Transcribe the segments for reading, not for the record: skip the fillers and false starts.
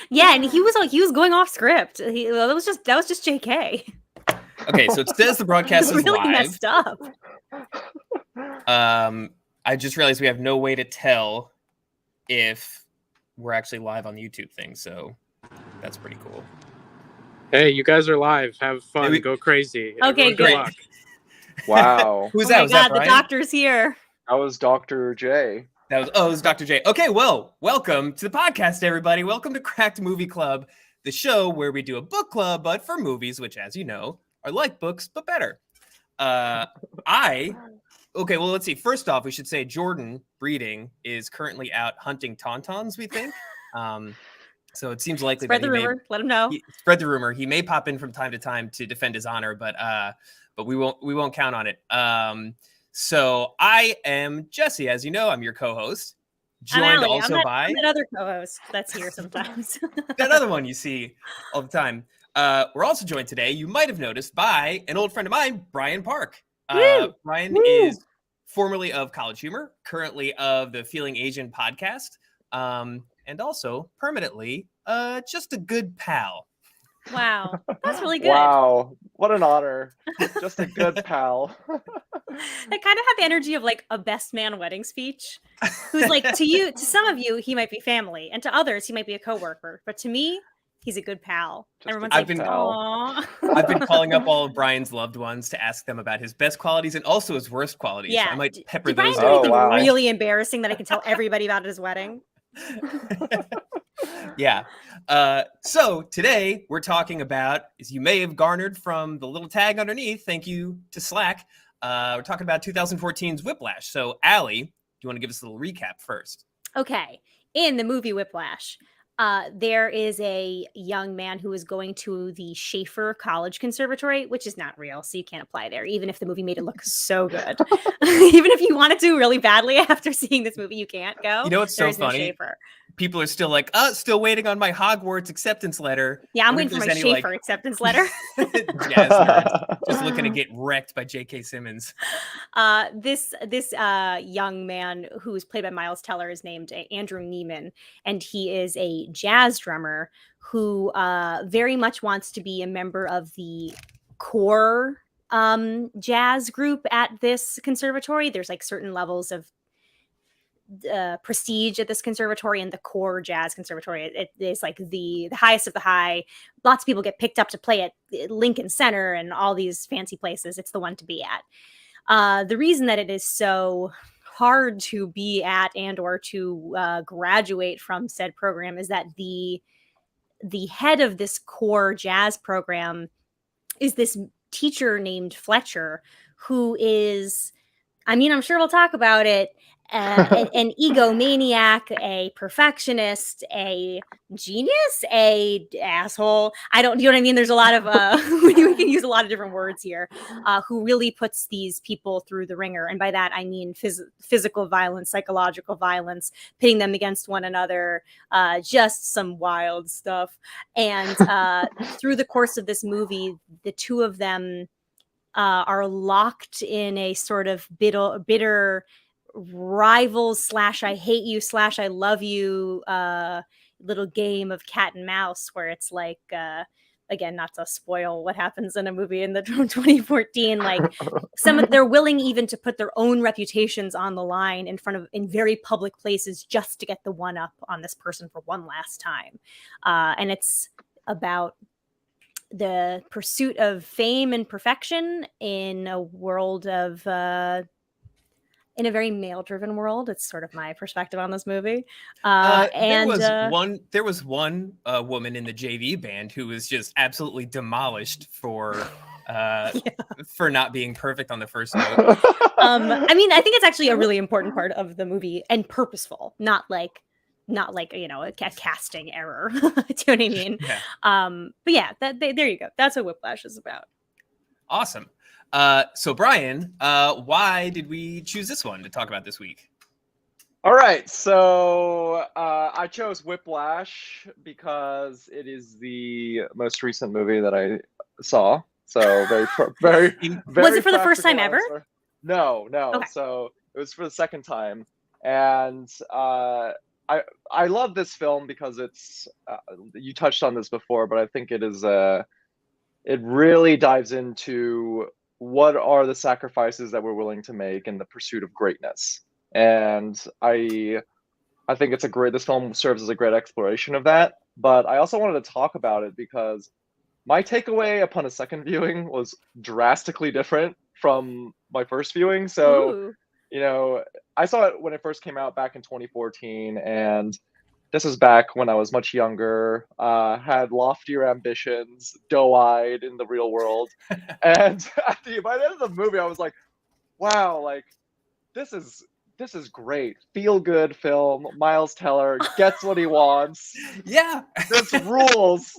Yeah, and he was going off script. That was just JK. Okay, so it says the broadcast is really live. Messed up. I just realized we have no way to tell if we're actually live on the YouTube thing, so that's pretty cool. Hey, you guys are live. Have fun. Go crazy. Okay, good luck. Wow. Who's oh that? My Was God, that Brian? the doctor's here. That was Dr. J. It was Dr. J. Okay, well, welcome to the podcast, everybody. Welcome to Cracked Movie Club, the show where we do a book club, but for movies, which, as you know, are like books, but better. Okay, well, let's see. First off, we should say Jordan Breeding is currently out hunting tauntauns, we think. So it seems likely Spread the rumor. Let him know. Spread the rumor. He may pop in from time to time to defend his honor, but we won't count on it. So I am Jesse, as you know, I'm your co-host. Joined also by I'm that other co-host that's here sometimes. that other one you see all the time. We're also joined today, you might have noticed, by an old friend of mine, Brian Park. Brian is formerly of College Humor, currently of the Feeling Asian podcast, and also permanently just a good pal. Wow, that's really good. Wow, what an honor. Just a good pal. That kind of had the energy of like a best man wedding speech. Who's like, to some of you, he might be family, and to others, he might be a coworker. But to me, he's a good pal. Everyone's like, "Aww." I've been calling up all of Brian's loved ones to ask them about his best qualities and also his worst qualities. Yeah, I might pepper did those. Brian do anything really embarrassing that I can tell everybody about at his wedding? Yeah. So today we're talking about, as you may have garnered from the little tag underneath, thank you to Slack, we're talking about 2014's Whiplash. So Allie, do you want to give us a little recap first? Okay. In the movie Whiplash, there is a young man who is going to the Schaefer College Conservatory, which is not real, so you can't apply there, even if the movie made it look so good. Even if you wanted to really badly after seeing this movie, you can't go. You know what's so funny? No Schaefer. People are still like, still waiting on my Hogwarts acceptance letter. Yeah, I'm waiting for my Schaefer acceptance letter. Just looking to get wrecked by J.K. Simmons. This young man who is played by Miles Teller is named Andrew Neiman, and he is a jazz drummer who very much wants to be a member of the core jazz group at this conservatory. There's like certain levels of prestige at this conservatory, and the core jazz conservatory it is like the highest of the high. Lots of people get picked up to play at Lincoln Center and all these fancy places. It's the one to be at. The reason that it is so hard to be at and or to graduate from said program is that the head of this core jazz program is this teacher named Fletcher, who is, I mean, I'm sure we'll talk about it, an egomaniac, a perfectionist, a genius, a asshole. You know what I mean? There's a lot of, we can use a lot of different words here, who really puts these people through the ringer. And by that, I mean physical violence, psychological violence, pitting them against one another, just some wild stuff. And through the course of this movie, the two of them are locked in a sort of bitter rivals / I hate you / I love you little game of cat and mouse, where it's like again, not to spoil what happens in a movie in the 2014, like they're willing even to put their own reputations on the line in very public places just to get the one up on this person for one last time. And it's about the pursuit of fame and perfection in a world of in a very male-driven world. It's sort of my perspective on this movie. There was one woman in the JV band who was just absolutely demolished for not being perfect on the first note. I mean, I think it's actually a really important part of the movie and purposeful, not like a casting error. Do you know what I mean? Yeah. But yeah, there you go. That's what Whiplash is about. Awesome. So Brian, why did we choose this one to talk about this week? All right, so I chose Whiplash because it is the most recent movie that I saw. So very Was it for the first time ever? No. Okay. So it was for the second time, and I love this film because it's you touched on this before, but I think it is it really dives into what are the sacrifices that we're willing to make in the pursuit of greatness. And I think this film serves as a great exploration of that. But I also wanted to talk about it because my takeaway upon a second viewing was drastically different from my first viewing. So, Ooh. I saw it when it first came out back in 2014, and this was back when I was much younger, had loftier ambitions, doe-eyed in the real world. And by the end of the movie, I was like, wow, like this is great. Feel good film. Miles Teller gets what he wants. Yeah. This rules.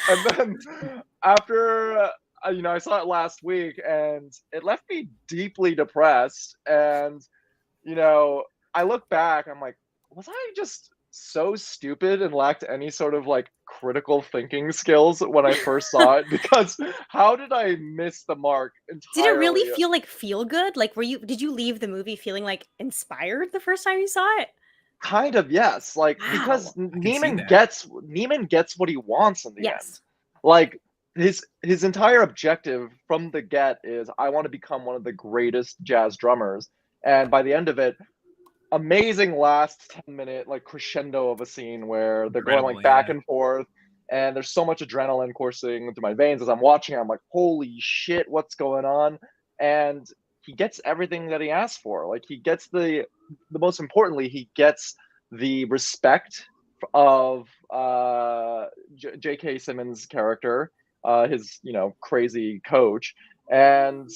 And then after I saw it last week, and it left me deeply depressed. And I look back, I'm like, was I just so stupid and lacked any sort of like critical thinking skills when I first saw it? Because how did I miss the mark entirely? Did it really feel good? Like, did you leave the movie feeling like inspired the first time you saw it? Kind of, yes. Like, Wow. because I can see Neiman that. gets what he wants in the end. Yes. Like his entire objective from the get is, I want to become one of the greatest jazz drummers. And by the end of it, amazing last 10-minute like crescendo of a scene where they're going like Incredible, back yeah. and forth, and there's so much adrenaline coursing through my veins as I'm watching. I'm like, holy shit, what's going on? And he gets everything that he asked for. Like, he gets the most importantly, he gets the respect of J.K. Simmons' character, his crazy coach, and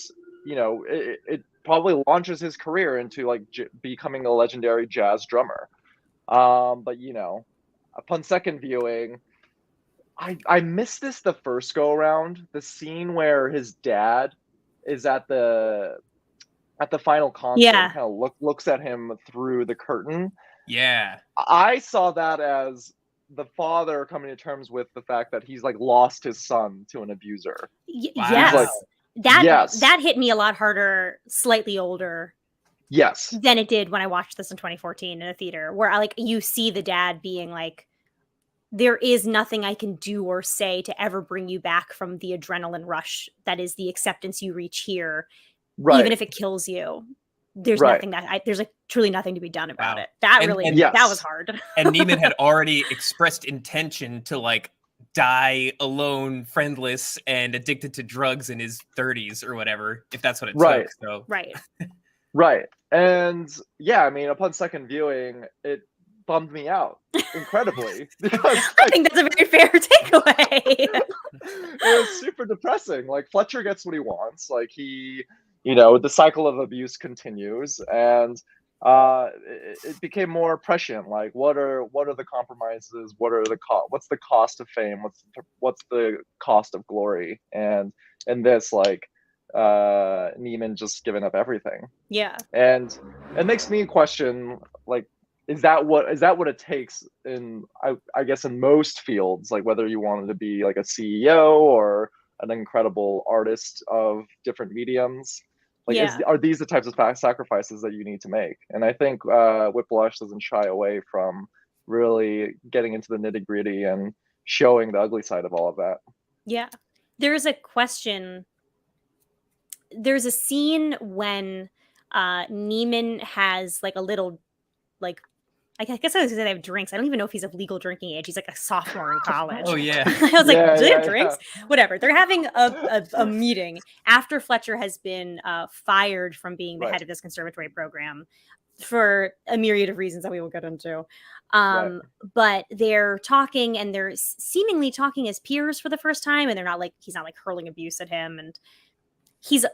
it probably launches his career into like becoming a legendary jazz drummer. But upon second viewing, I missed this the first go around. The scene where his dad is at the final concert, Yeah. and kind of looks at him through the curtain. Yeah. I saw that as the father coming to terms with the fact that he's like lost his son to an abuser. Wow. Yes. Like, that hit me a lot harder, slightly older yes, than it did when I watched this in 2014 in a theater, where you see the dad being like, there is nothing I can do or say to ever bring you back from the adrenaline rush that is the acceptance you reach here. right. Even if it kills you, there's Right. nothing there's like truly nothing to be done about Wow. it. That And- really, and- that Yes. was hard. And Neiman had already expressed intention to like die alone, friendless, and addicted to drugs in his 30s or whatever, if that's what it Right. took. So Right. Right. And yeah, I mean, upon second viewing, it bummed me out incredibly because I think that's a very fair takeaway. it was super depressing. Like, Fletcher gets what he wants. Like, the cycle of abuse continues, and it became more prescient. Like, what are the compromises? What's the cost of fame? What's the cost of glory? And in this, like, Neiman just giving up everything. Yeah. And it makes me question, like, is that what it takes in, I guess, in most fields, like whether you wanted to be like a CEO or an incredible artist of different mediums, like, Yeah. are these the types of sacrifices that you need to make? And I think Whiplash doesn't shy away from really getting into the nitty-gritty and showing the ugly side of all of that. Yeah. There's a question. There's a scene when Neiman has like a little, like, I guess I was gonna say they have drinks. I don't even know if he's of legal drinking age. He's like a sophomore in college. Oh, yeah. I was like, Yeah, do they have yeah, drinks? Whatever. They're having a meeting after Fletcher has been fired from being the Right. head of this conservatory program for a myriad of reasons that we will get into. Right. But they're talking, and they're seemingly talking as peers for the first time, and he's not like hurling abuse at him, and he's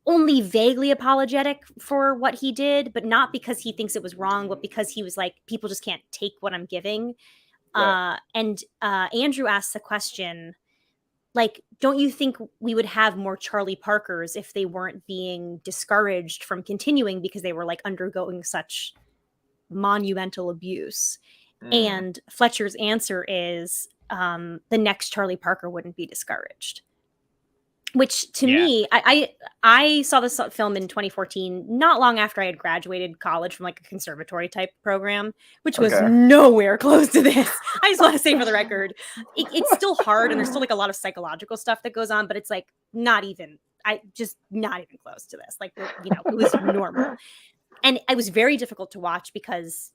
only vaguely apologetic for what he did, but not because he thinks it was wrong, but because he was like, people just can't take what I'm giving. Right. And Andrew asks the question, like, don't you think we would have more Charlie Parkers if they weren't being discouraged from continuing because they were like undergoing such monumental abuse? And Fletcher's answer is, the next Charlie Parker wouldn't be discouraged. which to me, I saw this film in 2014, not long after I had graduated college from like a conservatory type program, which was nowhere close to this. I just want to say for the record, it's still hard and there's still like a lot of psychological stuff that goes on, but it's like not even close to this. Like, you know, it was normal. And it was very difficult to watch because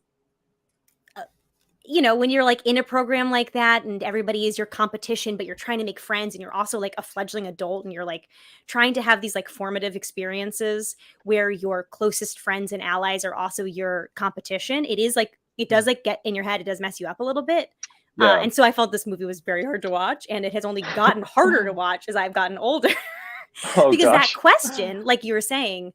you know, when you're like in a program like that and everybody is your competition, but you're trying to make friends and you're also like a fledgling adult and you're like trying to have these like formative experiences where your closest friends and allies are also your competition. It is like, it does like get in your head. It does mess you up a little bit. And so I felt this movie was very hard to watch, and it has only gotten harder to watch as I've gotten older. Because that question, like you were saying,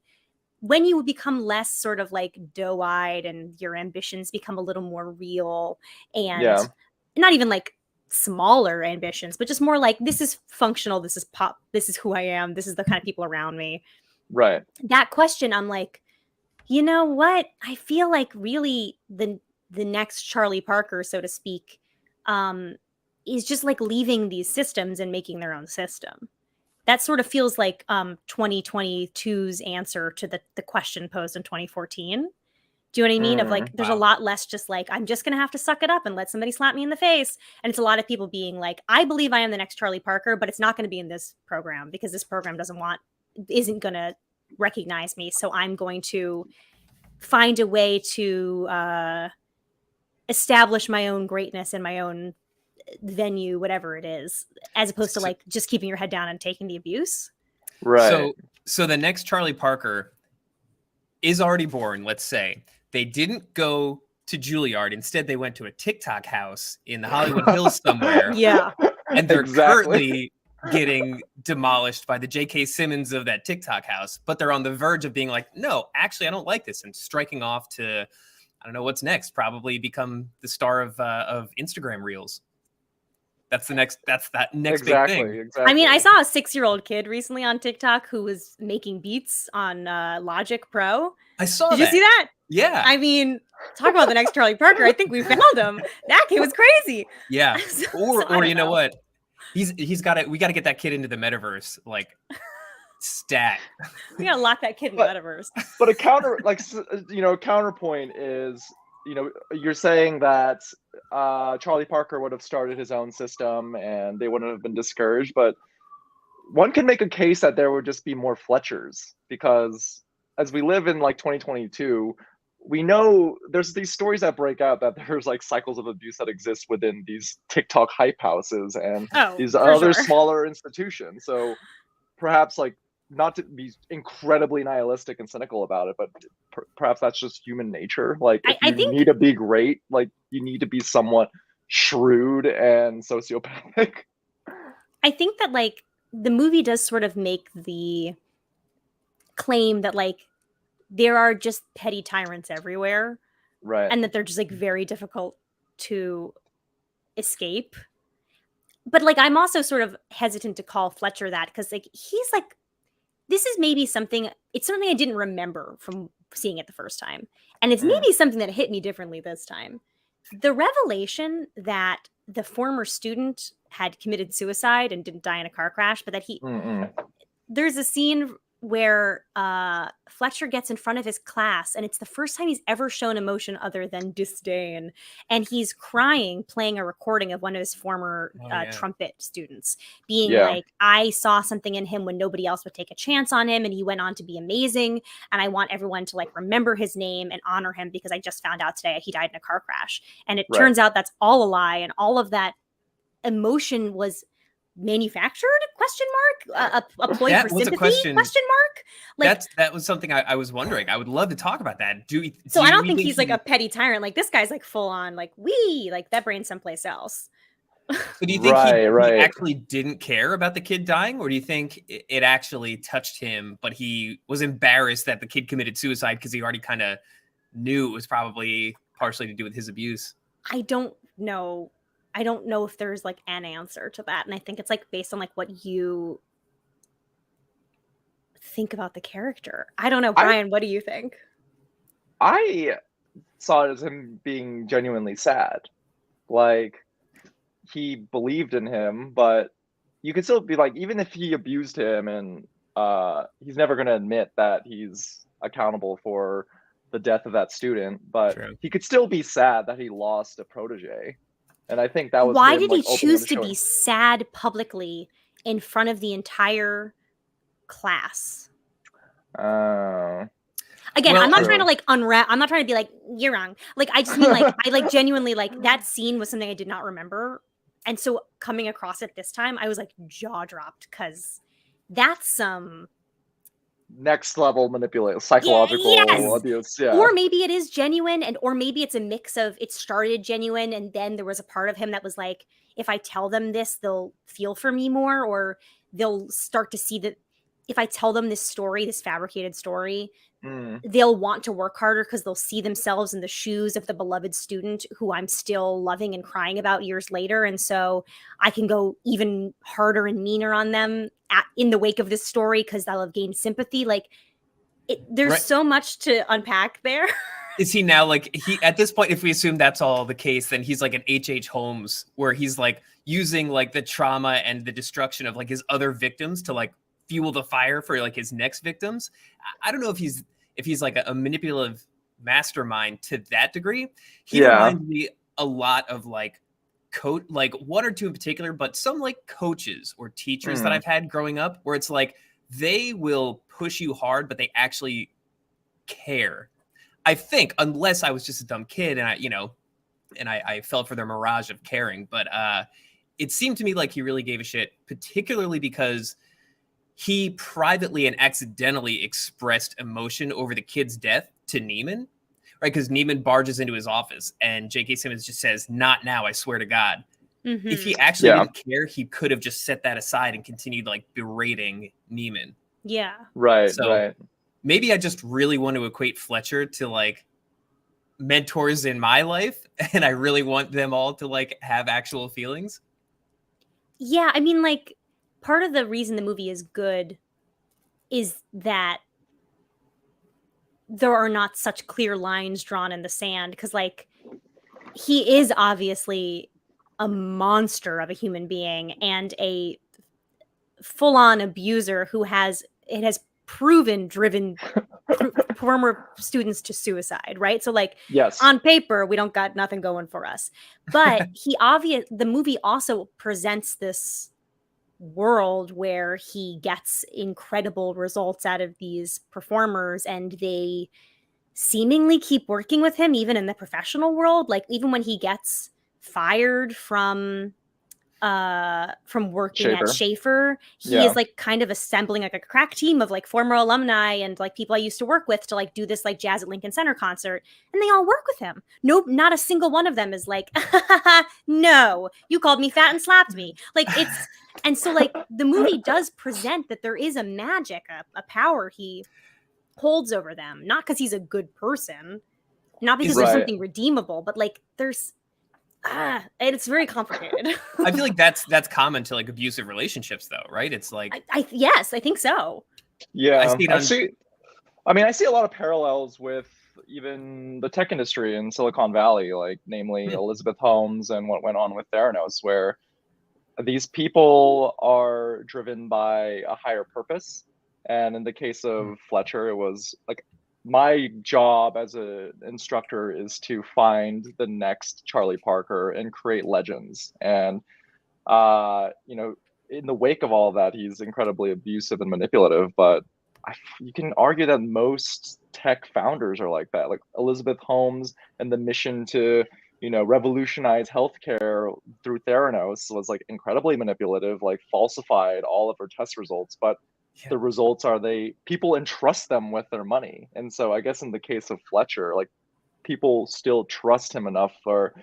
when you become less sort of like doe-eyed and your ambitions become a little more real and not even like smaller ambitions, but just more like, this is functional, this is pop, this is who I am, this is the kind of people around me. Right. That question, I'm like, you know what? I feel like really the next Charlie Parker, so to speak, is just like leaving these systems and making their own system. That sort of feels like 2022's answer to the question posed in 2014. Do you know what I mean? Of like, there's a lot less just like, I'm just going to have to suck it up and let somebody slap me in the face. And it's a lot of people being like, I believe I am the next Charlie Parker, but it's not going to be in this program because this program isn't going to recognize me. So I'm going to find a way to establish my own greatness in my own venue, whatever it is, as opposed to like just keeping your head down and taking the abuse. Right. So the next Charlie Parker is already born, let's say. They didn't go to Juilliard. Instead, they went to a TikTok house in the Hollywood Hills somewhere. Yeah. And they're currently getting demolished by the J.K. Simmons of that TikTok house. But they're on the verge of being like, no, actually, I don't like this. And striking off to, I don't know what's next, probably become the star of Instagram Reels. That's that next big thing. Exactly. I mean, I saw a 6-year-old kid recently on TikTok who was making beats on Logic Pro. I saw Did you see that? Yeah. I mean, talk about the next Charlie Parker. I think we found him. That kid was crazy. Yeah. Or you know what? He's got it. We got to get that kid into the metaverse. Like, stat. We gotta lock that kid in the metaverse. But a counterpoint is, you're saying that Charlie Parker would have started his own system and they wouldn't have been discouraged, but one can make a case that there would just be more Fletchers, because as we live in like 2022, we know there's these stories that break out that there's like cycles of abuse that exist within these TikTok hype houses and these other smaller institutions. So perhaps, like, not to be incredibly nihilistic and cynical about it, but perhaps that's just human nature. Like, if you need to be great, like, you need to be somewhat shrewd and sociopathic. I think that, like, the movie does sort of make the claim that, like, there are just petty tyrants everywhere. Right. And that they're just, like, very difficult to escape. But, like, I'm also sort of hesitant to call Fletcher that, because, like, he's, like, this is maybe something I didn't remember from seeing it the first time. And it's maybe something that hit me differently this time. The revelation that the former student had committed suicide and didn't die in a car crash, but that there's a scene where Fletcher gets in front of his class, and it's the first time he's ever shown emotion other than disdain. And he's crying, playing a recording of one of his former trumpet students, being like, I saw something in him when nobody else would take a chance on him, and he went on to be amazing. And I want everyone to, like, remember his name and honor him, because I just found out today he died in a car crash. And it turns out that's all a lie, and all of that emotion was manufactured ? A ploy for sympathy ? Like, that was something I was wondering. I would love to talk about that. I don't think he's like a petty tyrant. Like, this guy's like full on like, like that brain's someplace else. So do you think he actually didn't care about the kid dying, or do you think it actually touched him, but he was embarrassed that the kid committed suicide because he already kind of knew it was probably partially to do with his abuse? I don't know if there's like an answer to that. And I think it's like based on like what you think about the character. I don't know, Brian, what do you think? I saw it as him being genuinely sad. Like, he believed in him, but you could still be like, even if he abused him, and he's never going to admit that he's accountable for the death of that student, but True. he could still be sad that he lost a protege. And I think that was Why him, did like, he opening choose the to show. be sad publicly in front of the entire class? Again, Well, I'm not true. trying to like unwrap. I'm not trying to be like, you're wrong. Like, I just mean like, I like genuinely like that scene was something I did not remember. And so coming across it this time, I was like jaw dropped because that's some Next level manipulative, psychological yes! abuse. Yeah. Or maybe it is genuine, and or maybe it's a mix of it started genuine and then there was a part of him that was like, if I tell them this, they'll feel for me more, or they'll start to see that if I tell them this story, this fabricated story, they'll want to work harder because they'll see themselves in the shoes of the beloved student who I'm still loving and crying about years later. And so I can go even harder and meaner on them in the wake of this story because they'll have gained sympathy. Like, there's so much to unpack there. Is he now like at this point, if we assume that's all the case, then he's like an H.H. Holmes where he's like using like the trauma and the destruction of like his other victims to like fuel the fire for like his next victims. I don't know if he's like a manipulative mastermind to that degree. He reminds me a lot of like like one or two in particular, but some like coaches or teachers that I've had growing up where it's like they will push you hard, but they actually care. I think, unless I was just a dumb kid and I fell for their mirage of caring, but it seemed to me like he really gave a shit, particularly because he privately and accidentally expressed emotion over the kid's death to Neiman, right? Because Neiman barges into his office and J.K. Simmons just says, "Not now, I swear to God." Mm-hmm. If he actually didn't care, he could have just set that aside and continued like berating Neiman. Yeah. Right. So, right. Maybe I just really want to equate Fletcher to like mentors in my life, and I really want them all to like have actual feelings. Yeah, I mean, like, part of the reason the movie is good is that there are not such clear lines drawn in the sand, because like he is obviously a monster of a human being and a full-on abuser who has driven former students to suicide, right? So like, yes, on paper, we don't got nothing going for us. But the movie also presents this world where he gets incredible results out of these performers and they seemingly keep working with him even in the professional world. Like, even when he gets fired from working at Schaefer, he is like kind of assembling like a crack team of like former alumni and like people I used to work with to like do this like Jazz at Lincoln Center concert, and they all work with him. Nope, not a single one of them is like, no, you called me fat and slapped me. Like, it's, and so like the movie does present that there is a magic, a power he holds over them, not because he's a good person, not because there's something redeemable, but like there's it's very complicated. I feel like that's common to like abusive relationships though, right? It's like yes, I think so. Yeah, I see a lot of parallels with even the tech industry in Silicon Valley, like namely Elizabeth Holmes and what went on with Theranos, where these people are driven by a higher purpose. And in the case of Fletcher, it was like, my job as an instructor is to find the next Charlie Parker and create legends. And, in the wake of all of that, he's incredibly abusive and manipulative. But you can argue that most tech founders are like that. Like Elizabeth Holmes and the mission to, revolutionize healthcare through Theranos was like incredibly manipulative, like falsified all of her test results. But the results are people entrust them with their money. And so I guess in the case of Fletcher, like people still trust him enough for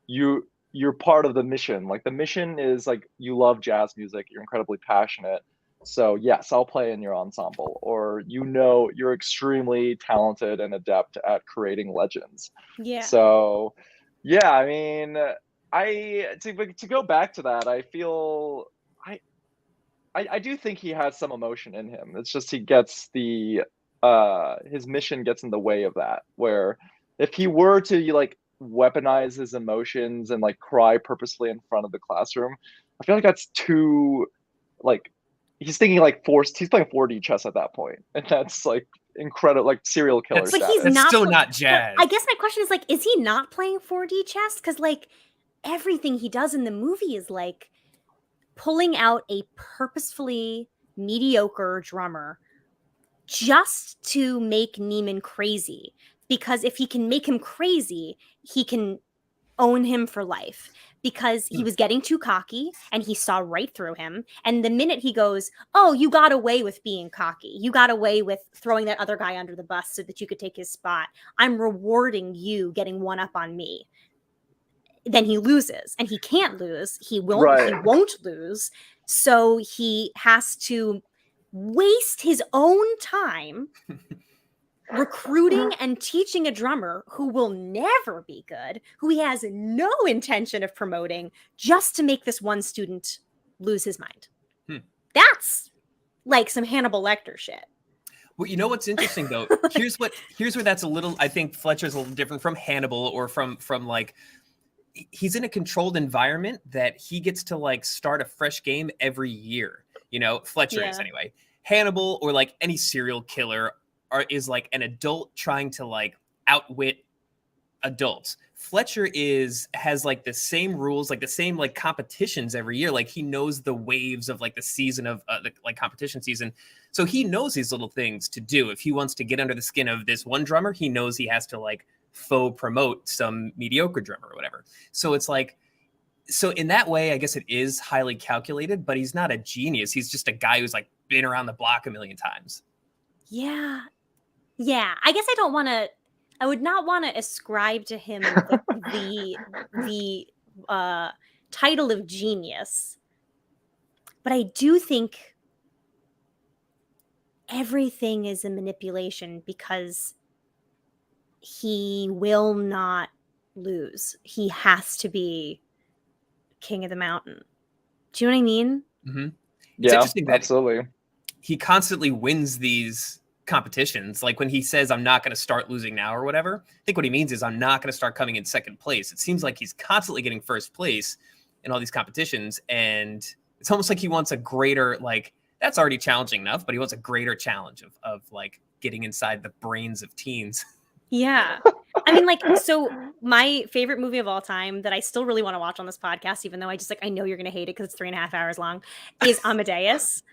you're part of the mission. Like the mission is like, you love jazz music, you're incredibly passionate. So yes, I'll play in your ensemble, or you're extremely talented and adept at creating legends. Yeah. So yeah, I mean, to go back to that, I feel I do think he has some emotion in him. It's just he gets his mission gets in the way of that. Where if he were to like weaponize his emotions and like cry purposely in front of the classroom, I feel like that's too like he's thinking like he's playing 4D chess at that point, and that's like incredible, like serial killer But status. he's That's not still not jazz. I guess my question is like, is he not playing 4D chess? Because like everything he does in the movie is like pulling out a purposefully mediocre drummer just to make Neiman crazy. Because if he can make him crazy, he can own him for life. Because he was getting too cocky and he saw right through him. And the minute he goes, oh, you got away with being cocky. You got away with throwing that other guy under the bus so that you could take his spot. I'm rewarding you getting one up on me. Then he loses, and he can't lose. He won't lose. So he has to waste his own time recruiting and teaching a drummer who will never be good, who he has no intention of promoting, just to make this one student lose his mind. That's like some Hannibal Lecter shit. Well, you know what's interesting though? Here's where that's a little, I think Fletcher's a little different from Hannibal, or from like, he's in a controlled environment that he gets to like start a fresh game every year. You know, Fletcher is anyway. Hannibal, or like any serial killer, is like an adult trying to like outwit adults. Fletcher has like the same rules, like the same like competitions every year. Like he knows the waves of like the season of the like competition season. So he knows these little things to do. If he wants to get under the skin of this one drummer, he knows he has to like faux promote some mediocre drummer or whatever. So it's like, so in that way, I guess it is highly calculated, but he's not a genius. He's just a guy who's like been around the block a million times. Yeah. I guess I would not want to ascribe to him the title of genius, but I do think everything is a manipulation, because he will not lose. He has to be king of the mountain. Do you know what I mean? Mm-hmm. Yeah, interesting that absolutely. He constantly wins these competitions. Like when he says, I'm not going to start losing now or whatever, I think what he means is I'm not going to start coming in second place. It seems like he's constantly getting first place in all these competitions. And it's almost like he wants a greater, like, that's already challenging enough, but he wants a greater challenge of like getting inside the brains of teens. Yeah. I mean, like, so my favorite movie of all time that I still really want to watch on this podcast, even though I know you're going to hate it because it's 3.5 hours long, is Amadeus,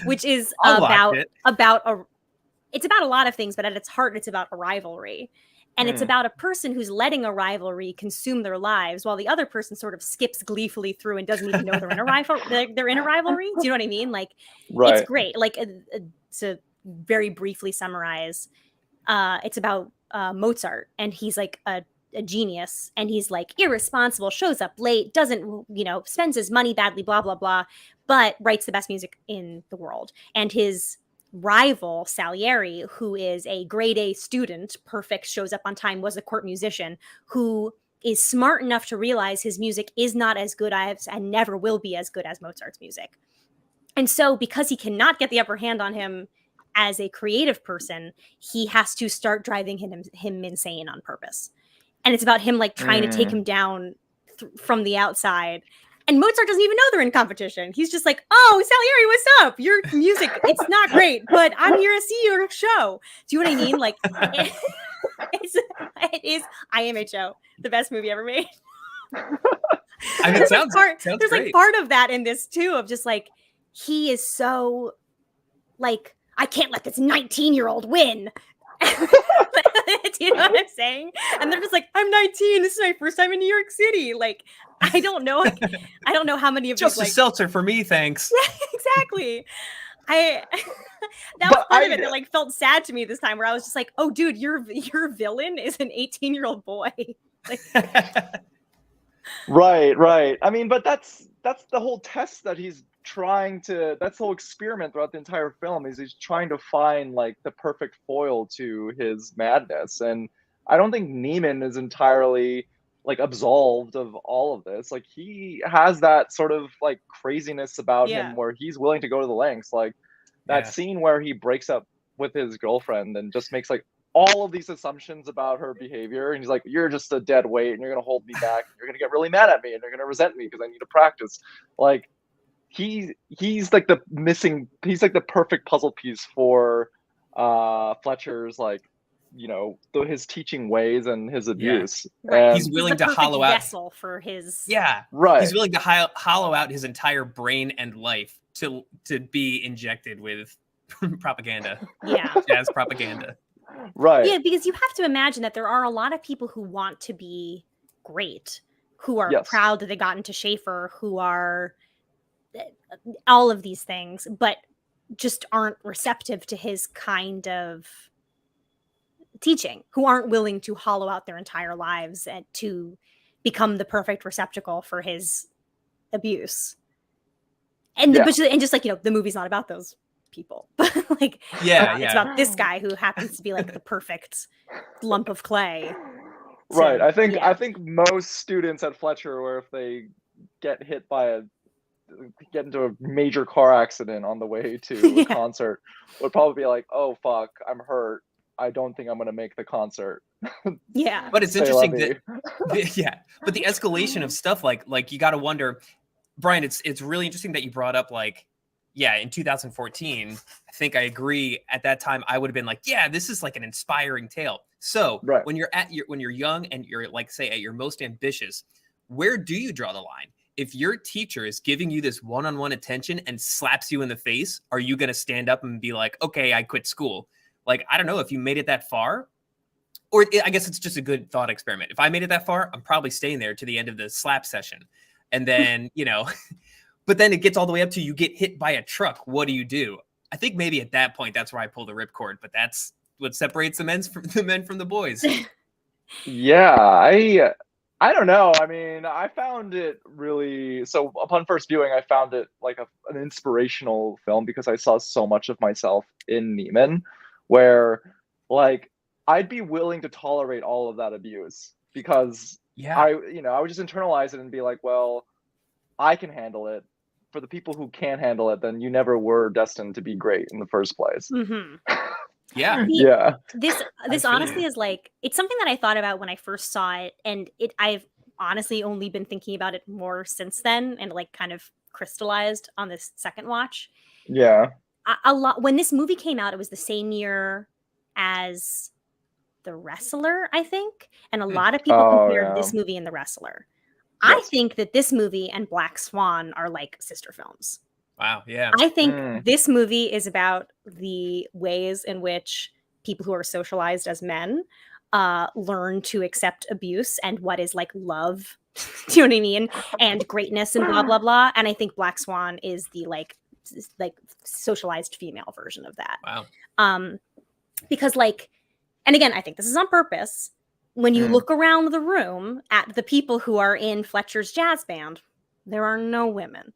which is about a lot of things, but at its heart, it's about a rivalry. And it's about a person who's letting a rivalry consume their lives, while the other person sort of skips gleefully through and doesn't even know they're in a rivalry. They're in a rivalry. Do you know what I mean? Like, It's great. Like, to very briefly summarize, it's about Mozart, and he's like a genius, and he's like irresponsible, shows up late, doesn't, spends his money badly, blah, blah, blah, but writes the best music in the world. And his rival, Salieri, who is a grade A student, perfect, shows up on time, was a court musician, who is smart enough to realize his music is not as good as, and never will be as good as, Mozart's music. And so because he cannot get the upper hand on him as a creative person, he has to start driving him insane on purpose. And it's about him like trying to take him down from the outside. And Mozart doesn't even know they're in competition. He's just like, oh, Salieri, what's up? Your music, it's not great, but I'm here to see your show. Do you know what I mean? Like, it is IMHO, the best movie ever made. I mean, it sounds there's great. Like part of that in this too, of just like, he is so like, I can't let this 19-year-old win. Do you know what I'm saying? And they're just like, I'm 19. This is my first time in New York City. Like, I don't know how many of just these, a seltzer for me, thanks. Yeah, exactly. That was part of it that like felt sad to me this time, where I was just like, oh, dude, your villain is an 18-year-old boy. Like, right. I mean, but that's the whole test that he's trying to, that's the whole experiment throughout the entire film, is he's trying to find like the perfect foil to his madness. And I don't think Neiman is entirely like absolved of all of this. Like, he has that sort of like craziness about him where he's willing to go to the lengths. Like that scene where he breaks up with his girlfriend and just makes like all of these assumptions about her behavior, and he's like, you're just a dead weight and you're gonna hold me back, and you're gonna get really mad at me and you're gonna resent me because I need to practice. Like, he's like the missing. He's like the perfect puzzle piece for Fletcher's like his teaching ways and his abuse. Right. And He's willing the to perfect hollow out. vessel for his. Yeah. right. He's willing to hollow out his entire brain and life to be injected with propaganda. Yeah. Jazz propaganda. Right. Yeah, because you have to imagine that there are a lot of people who want to be great, who are Yes. proud that they got into Schaefer, who are all of these things, but just aren't receptive to his kind of teaching, who aren't willing to hollow out their entire lives and to become the perfect receptacle for his abuse. And Yeah. and just like, the movie's not about those people, but like, it's about this guy who happens to be like the perfect lump of clay. Right. So, I think most students at Fletcher, or if they get into a major car accident on the way to a concert, would probably be like, "Oh fuck, I'm hurt. I don't think I'm gonna make the concert." Yeah. But it's interesting that but the escalation of stuff like you got to wonder, Brian, it's really interesting that you brought up in 2014, I think I agree. At that time, I would have been like, yeah, this is like an inspiring tale. So when you're young and you're like, say, at your most ambitious, where do you draw the line? If your teacher is giving you this one-on-one attention and slaps you in the face, are you going to stand up and be like, okay, I quit school? Like, I don't know if you made it that far, or I guess it's just a good thought experiment. If I made it that far, I'm probably staying there to the end of the slap session. And then, but then it gets all the way up to you get hit by a truck. What do? I think maybe at that point, that's where I pull the ripcord, but that's what separates the men from the boys. Yeah, I don't know. I mean, I found it really, so upon first viewing, I found it like an inspirational film because I saw so much of myself in Neiman, where like I'd be willing to tolerate all of that abuse because I would just internalize it and be like, well, I can handle it. For the people who can't handle it, then you never were destined to be great in the first place. Mm-hmm. Yeah. This honestly is like, it's something that I thought about when I first saw it, and I've honestly only been thinking about it more since then, and like kind of crystallized on this second watch. Yeah. A lot when this movie came out, it was the same year as The Wrestler, I think, and a lot of people compared this movie and The Wrestler. I think that this movie and Black Swan are like sister films. Wow, yeah. I think this movie is about the ways in which people who are socialized as men learn to accept abuse and what is like love, do you know what I mean? And greatness and blah, blah, blah. And I think Black Swan is the like socialized female version of that. Wow. Because like, and again, I think this is on purpose. When you look around the room at the people who are in Fletcher's jazz band, there are no women.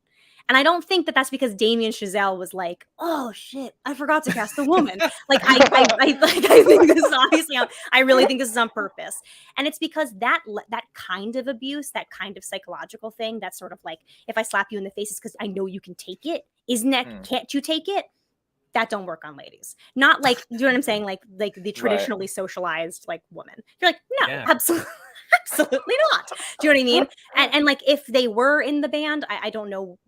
And I don't think that that's because Damien Chazelle was like, oh shit, I forgot to cast a woman. Like I think this is obviously, I really think this is on purpose. And it's because that kind of abuse, that kind of psychological thing, that's sort of like, if I slap you in the face, it's because I know you can take it. Isn't that, can't you take it? That don't work on ladies. Not like, do you know what I'm saying? Like the traditionally socialized like woman. You're like, no, absolutely not. Do you know what I mean? And like, if they were in the band, I don't know.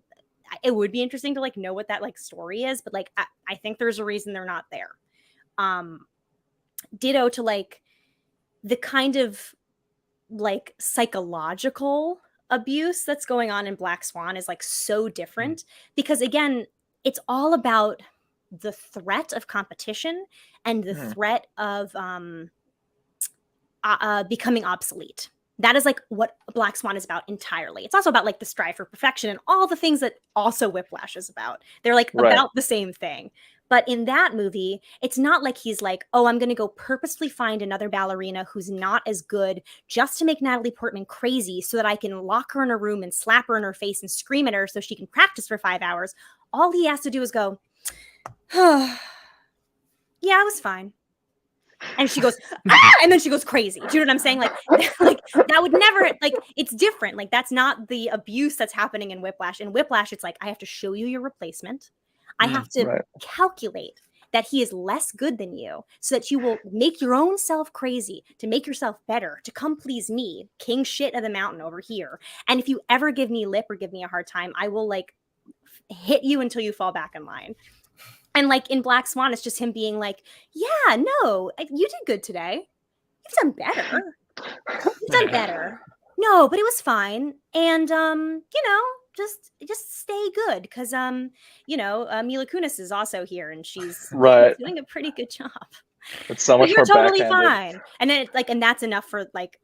It would be interesting to like know what that like story is, but like, I think there's a reason they're not there. Ditto to like the kind of like psychological abuse that's going on in Black Swan is like so different because again, it's all about the threat of competition and the threat of becoming obsolete. That is like what Black Swan is about entirely. It's also about like the strive for perfection and all the things that also Whiplash is about. They're like about the same thing. But in that movie, it's not like he's like, oh, I'm going to go purposely find another ballerina who's not as good just to make Natalie Portman crazy so that I can lock her in a room and slap her in her face and scream at her so she can practice for 5 hours. All he has to do is go, oh, yeah, I was fine. And she goes, ah! And then she goes crazy. Do you know what I'm saying? Like that would never, like, it's different. Like, that's not the abuse that's happening in Whiplash. In Whiplash, it's like, I have to show you your replacement. I have to calculate that he is less good than you so that you will make your own self crazy to make yourself better, to come please me, king shit of the mountain over here. And if you ever give me lip or give me a hard time, I will like hit you until you fall back in line. And like in Black Swan, it's just him being like, yeah, no, you did good today. You've done better. You've done better. No, but it was fine. And just stay good, because Mila Kunis is also here, and she's doing a pretty good job. It's so much you're more totally backhanded. fine. And then and that's enough for like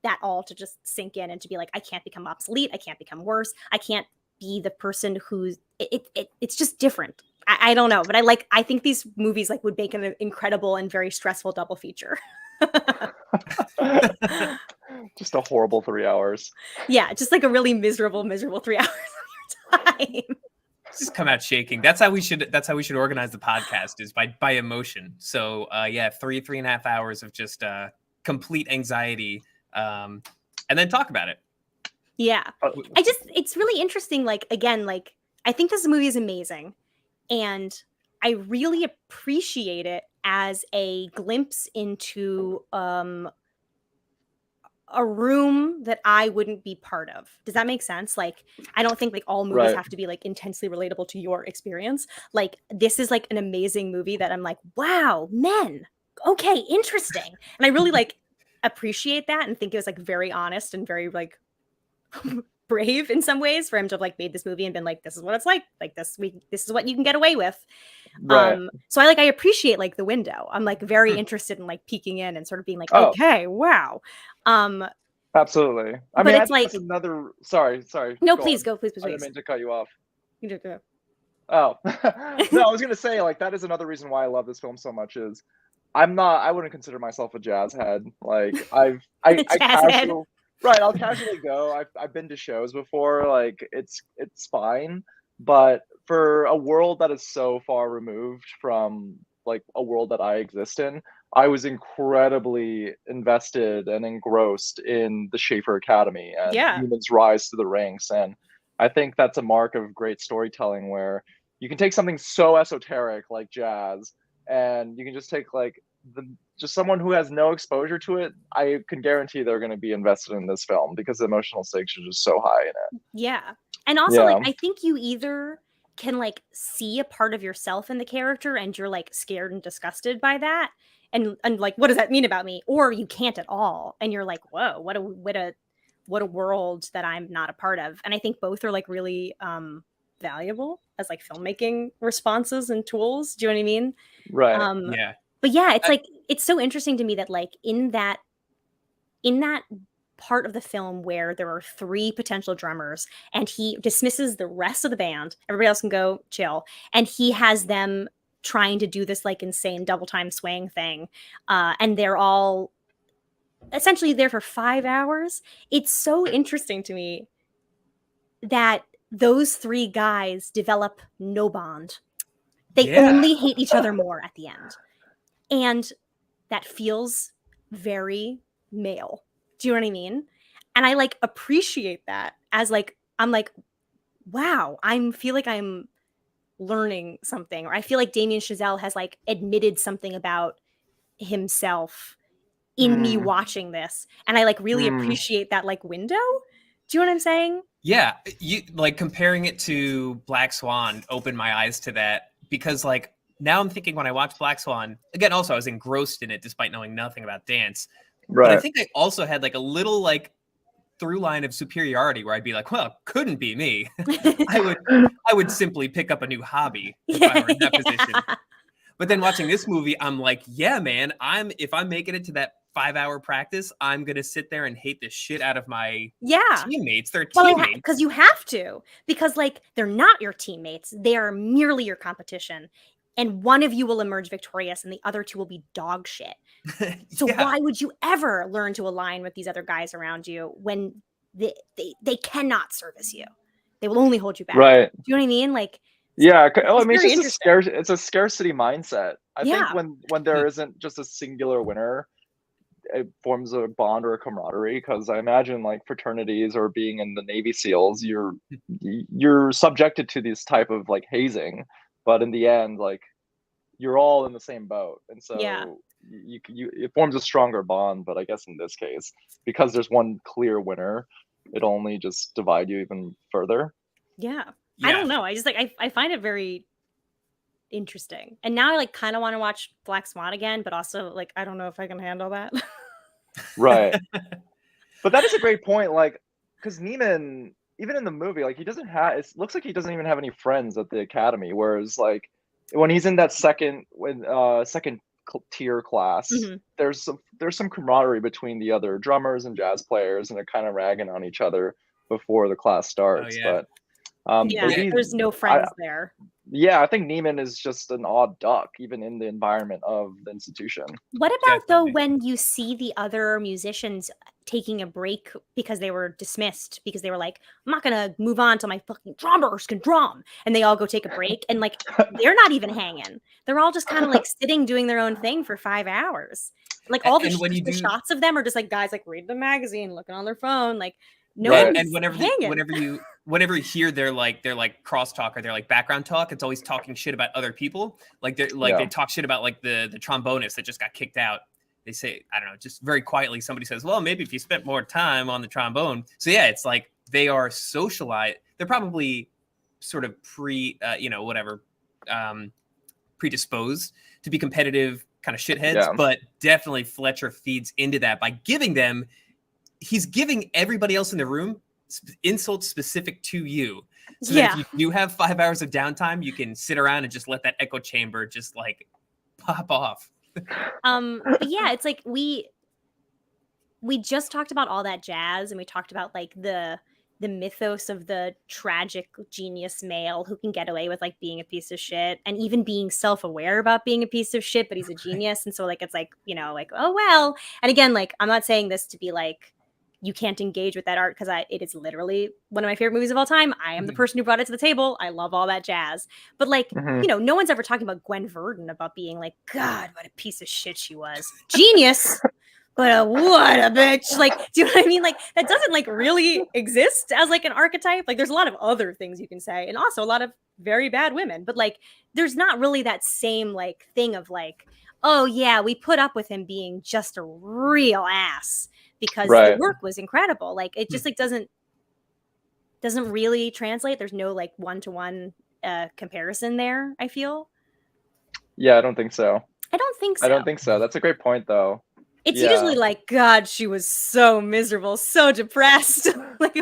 that all to just sink in, and to be like, I can't become obsolete. I can't become worse. I can't be the person who's it's just different. I don't know, but I think these movies like would make an incredible and very stressful double feature. Just a horrible 3 hours. Yeah, just like a really miserable 3 hours of your time. Just come out shaking. That's how we should organize the podcast, is by emotion. So 3.5 hours of just complete anxiety, and then talk about it. Yeah. It's really interesting. Like, again, like, I think this movie is amazing, and I really appreciate it as a glimpse into a room that I wouldn't be part of. Does that make sense? Like, I don't think like all movies have to be like intensely relatable to your experience. Like, this is like an amazing movie that I'm like, wow, men. Okay, interesting. And I really like appreciate that, and think it was like very honest and very like brave in some ways for him to have like made this movie and been like, this is what it's like this is what you can get away with. So I appreciate like the window. I'm like very interested in like peeking in and sort of being like, okay, wow. Absolutely. I mean, it's like another. Sorry. No, please go. Please. I didn't mean to cut you off. You did go. Oh no, I was gonna say like that is another reason why I love this film so much. Is I wouldn't consider myself a jazz head. Like I I'll casually go. I've been to shows before. Like it's fine, but for a world that is so far removed from like a world that I exist in, I was incredibly invested and engrossed in the Schaefer Academy and Newman's rise to the ranks. And I think that's a mark of great storytelling, where you can take something so esoteric like jazz, and you can just take like just someone who has no exposure to it. I can guarantee they're going to be invested in this film, because the emotional stakes are just so high in it. Yeah. And also like, I think you either can like see a part of yourself in the character and you're like scared and disgusted by that, and like, what does that mean about me? Or you can't at all, and you're like, whoa, what a world that I'm not a part of. And I think both are like really valuable as like filmmaking responses and tools. Do you know what I mean? Right. Yeah. But yeah, it's like, it's so interesting to me that like in that part of the film where there are 3 potential drummers, and he dismisses the rest of the band, everybody else can go chill, and he has them trying to do this like insane double time swaying thing, and they're all essentially there for 5 hours. It's so interesting to me that those 3 guys develop no bond. They only hate each other more at the end. And that feels very male. Do you know what I mean? And I like appreciate that as like, I'm like, wow, I feel like I'm learning something. Or I feel like Damien Chazelle has like admitted something about himself in me watching this. And I like really appreciate that like window. Do you know what I'm saying? Yeah. You like comparing it to Black Swan opened my eyes to that, because like, now I'm thinking when I watched Black Swan, again, also I was engrossed in it despite knowing nothing about dance. Right. But I think I also had like a little like through line of superiority where I'd be like, well, couldn't be me. I would simply pick up a new hobby if I were in that position. But then watching this movie, I'm like, yeah, man, if I'm making it to that 5-hour practice, I'm going to sit there and hate the shit out of my teammates. They're teammates. Because you have to, because like, they're not your teammates. They are merely your competition. And one of you will emerge victorious and the other 2 will be dog shit. So why would you ever learn to align with these other guys around you when they cannot service you? They will only hold you back. Right. Do you know what I mean? Like, yeah. I mean, it's a scarcity mindset. I think when there isn't just a singular winner, it forms a bond or a camaraderie. Because I imagine like fraternities or being in the Navy SEALs, you're subjected to this type of like hazing. But in the end, like, you're all in the same boat, and so it forms a stronger bond. But I guess in this case, because there's one clear winner, it'll only just divide you even further. Yeah, I don't know. I just like I find it very interesting. And now I like kind of want to watch Black Swan again, but also like I don't know if I can handle that. Right. But that is a great point, like, because Neiman, even in the movie, like, he doesn't have, it looks like he doesn't even have any friends at the academy, whereas, like, when he's in that second tier class, there's some camaraderie between the other drummers and jazz players, and they're kind of ragging on each other before the class starts. But there's no friends there. Yeah, I think Neiman is just an odd duck, even in the environment of the institution. What about though when you see the other musicians taking a break because they were dismissed because they were like, I'm not gonna move on till my fucking drummers can drum, and they all go take a break, and like they're not even hanging. They're all just kind of like sitting doing their own thing for 5 hours. Like all the shots of them are just like guys like reading the magazine, looking on their phone, like no one's and hanging. whenever you hear their crosstalk or their like background talk, it's always talking shit about other people. Like they talk shit about like the trombonist that just got kicked out. They say, I don't know, just very quietly, somebody says, well, maybe if you spent more time on the trombone. So yeah, it's like they are socialized. They're probably sort of predisposed to be competitive kind of shitheads, but definitely Fletcher feeds into that by he's giving everybody else in the room insults specific to you. So that if you have 5 hours of downtime, you can sit around and just let that echo chamber just like pop off. But yeah, it's like we just talked about all that jazz, and we talked about like the mythos of the tragic genius male who can get away with like being a piece of shit and even being self-aware about being a piece of shit, but he's a genius. And so like it's like, you know, like, oh well. And again, like I'm not saying this to be like you can't engage with that art, because it is literally one of my favorite movies of all time. I am the person who brought it to the table. I love all that jazz. But like, you know, no one's ever talking about Gwen Verdon about being like, God, what a piece of shit she was. Genius, but what a bitch. Like, do you know what I mean? Like, that doesn't like really exist as like an archetype. Like, there's a lot of other things you can say, and also a lot of very bad women. But like, there's not really that same like thing of like, oh yeah, we put up with him being just a real ass because the work was incredible. Like it just like doesn't really translate. There's no like one-to-one comparison there, I feel. Yeah, I don't think so. I don't think so. That's a great point though. It's usually like, God, she was so miserable, so depressed. Like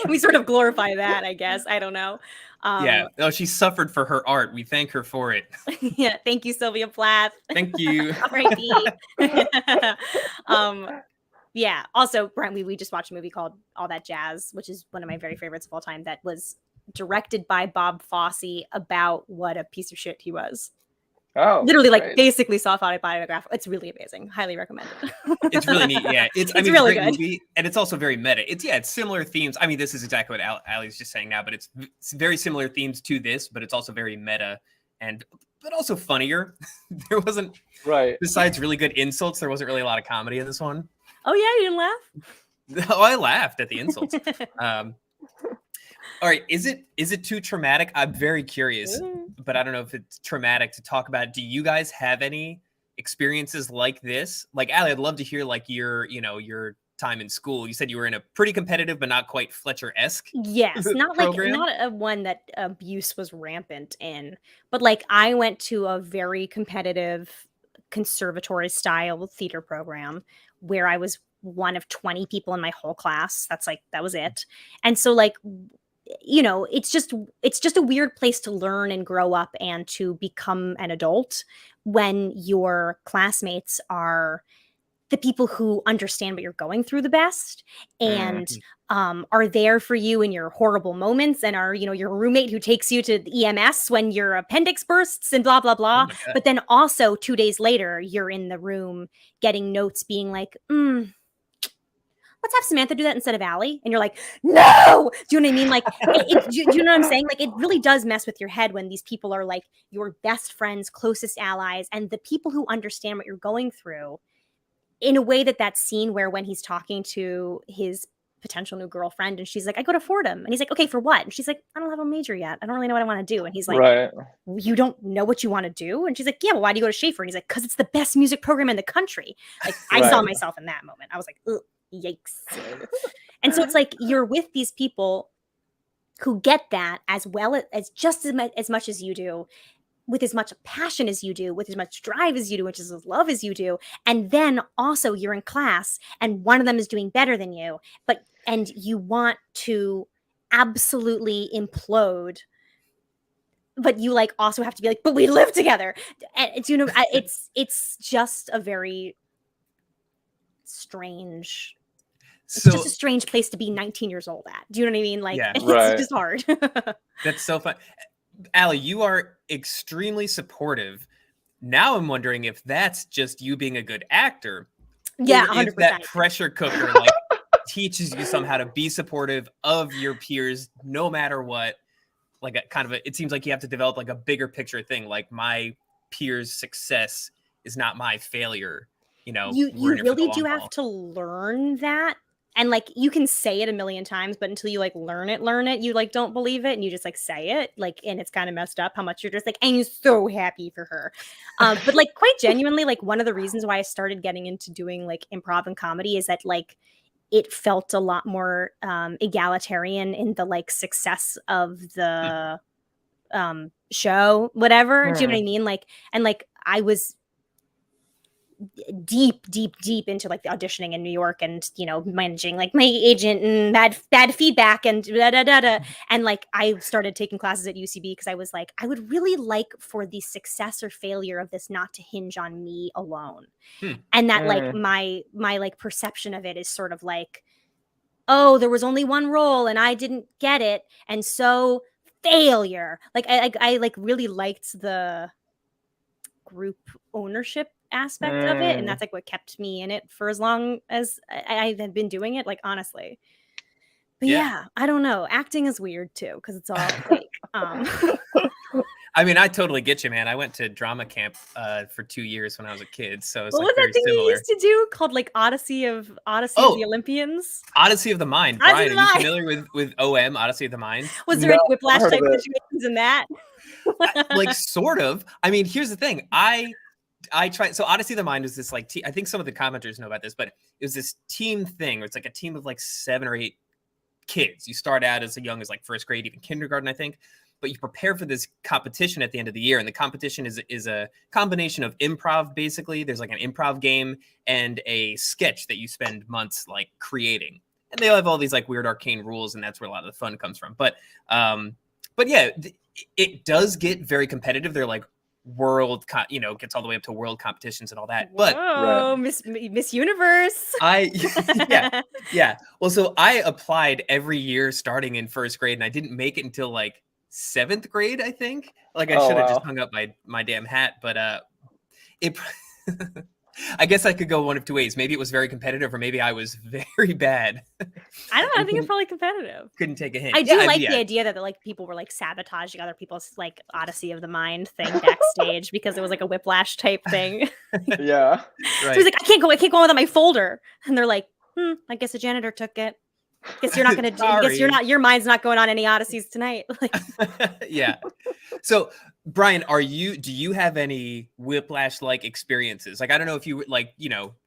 we sort of glorify that, I guess. I don't know. She suffered for her art. We thank her for it. Yeah, thank you, Sylvia Plath. Thank you. R.I.P. Yeah. Also, Brent, we just watched a movie called All That Jazz, which is one of my very favorites of all time. That was directed by Bob Fosse about what a piece of shit he was. Oh, literally, like basically self-autobiographical. It's really amazing. Highly recommend it. It's really neat. Yeah, it's really good. Movie, and it's also very meta. It's similar themes. I mean, this is exactly what Allie's just saying now, but it's very similar themes to this, but it's also very meta but also funnier. There wasn't besides really good insults. There wasn't really a lot of comedy in this one. Oh yeah, you didn't laugh? No, I laughed at the insults. All right, is it too traumatic? I'm very curious, but I don't know if it's traumatic to talk about. Do you guys have any experiences like this? Like Allie, I'd love to hear like your time in school. You said you were in a pretty competitive but not quite Fletcher-esque. Yes, not a one that abuse was rampant in, but like I went to a very competitive conservatory style theater program where I was one of 20 people in my whole class. That was it. And so like, you know, it's just a weird place to learn and grow up and to become an adult when your classmates are the people who understand what you're going through the best and are there for you in your horrible moments and are, you know, your roommate who takes you to the EMS when your appendix bursts and blah, blah, blah. But then also 2 days later, you're in the room getting notes being like, let's have Samantha do that instead of Allie. And you're like, no, do you know what I mean? Like, do you know what I'm saying? Like, it really does mess with your head when these people are like your best friends, closest allies, and the people who understand what you're going through in a way that scene where when he's talking to his potential new girlfriend and she's like, I go to Fordham. And he's like, okay, for what? And she's like, I don't have a major yet. I don't really know what I want to do. And he's like, you don't know what you want to do? And she's like, yeah, well, why do you go to Schaefer? And he's like, because it's the best music program in the country. Like, I saw myself in that moment. I was like, ugh, yikes. And so it's like, you're with these people who get that as well as just as much as you do, with as much passion as you do, with as much drive as you do, which is as love as you do. And then also you're in class and one of them is doing better than you, and you want to absolutely implode, but you like also have to be like, but we live together. And it's, it's just a very strange, it's just a strange place to be 19 years old at. Do you know what I mean? Like, it's just hard. That's so fun. Allie, you are extremely supportive. Now I'm wondering if that's just you being a good actor. Yeah, or 100%. If that pressure cooker like teaches you somehow to be supportive of your peers no matter what. Like it seems like you have to develop like a bigger picture thing. Like my peers' success is not my failure. You really do have to learn that. And like, you can say it a million times, but until you like learn it, you like don't believe it. And you just like say it like, and it's kind of messed up how much you're just like, I'm so happy for her. But like quite genuinely, like one of the reasons why I started getting into doing like improv and comedy is that like, it felt a lot more egalitarian in the like success of the show, whatever. Do you know what I mean? Like, and like I was deep into like the auditioning in New York and, managing like my agent and bad feedback and and like I started taking classes at UCB because I was like, I would really like for the success or failure of this not to hinge on me alone. And that like my like perception of it is sort of like, oh, there was only one role and I didn't get it, and so failure. Like I like really liked the group ownership aspect of it, and that's like what kept me in it for as long as I had been doing it, like honestly. But yeah, I don't know, acting is weird too because it's all fake. I mean, I totally get you, man. I went to drama camp for 2 years when I was a kid, so it's what like was very that thing similar. you used to do called like Odyssey of the Olympians? Odyssey of the Mind. Brian, are you familiar with OM, Odyssey of the Mind? Was there any Whiplash type situations in that? Like sort of. I mean, here's the thing. I tried. So Odyssey of the Mind was this like I think some of the commenters know about this, but it was this team thing where it's like a team of like 7 or 8 kids. You start out as young as like first grade, even kindergarten, I think. But you prepare for this competition at the end of the year. And the competition is a combination of improv, basically. There's like an improv game and a sketch that you spend months like creating. And they have all these like weird arcane rules, and that's where a lot of the fun comes from. But yeah, it does get very competitive. They're like world, gets all the way up to world competitions and all that. Whoa, Miss Universe. Yeah. Well, so I applied every year starting in first grade, and I didn't make it until like 7th grade, I think. Like I should have just hung up my damn hat, but it I guess I could go one of two ways. Maybe it was very competitive, or maybe I was very bad. I don't know. I think it's probably competitive. Couldn't take a hint. I do like the idea that like people were like sabotaging other people's like Odyssey of the Mind thing backstage because it was like a Whiplash type thing. Yeah. So he's like, I can't go without my folder, and they're like, I guess the janitor took it. Guess you're not gonna. Guess your mind's not going on any Odysseys tonight. Like, yeah. So, Brian, do you have any Whiplash-like experiences? Like, I don't know if you like,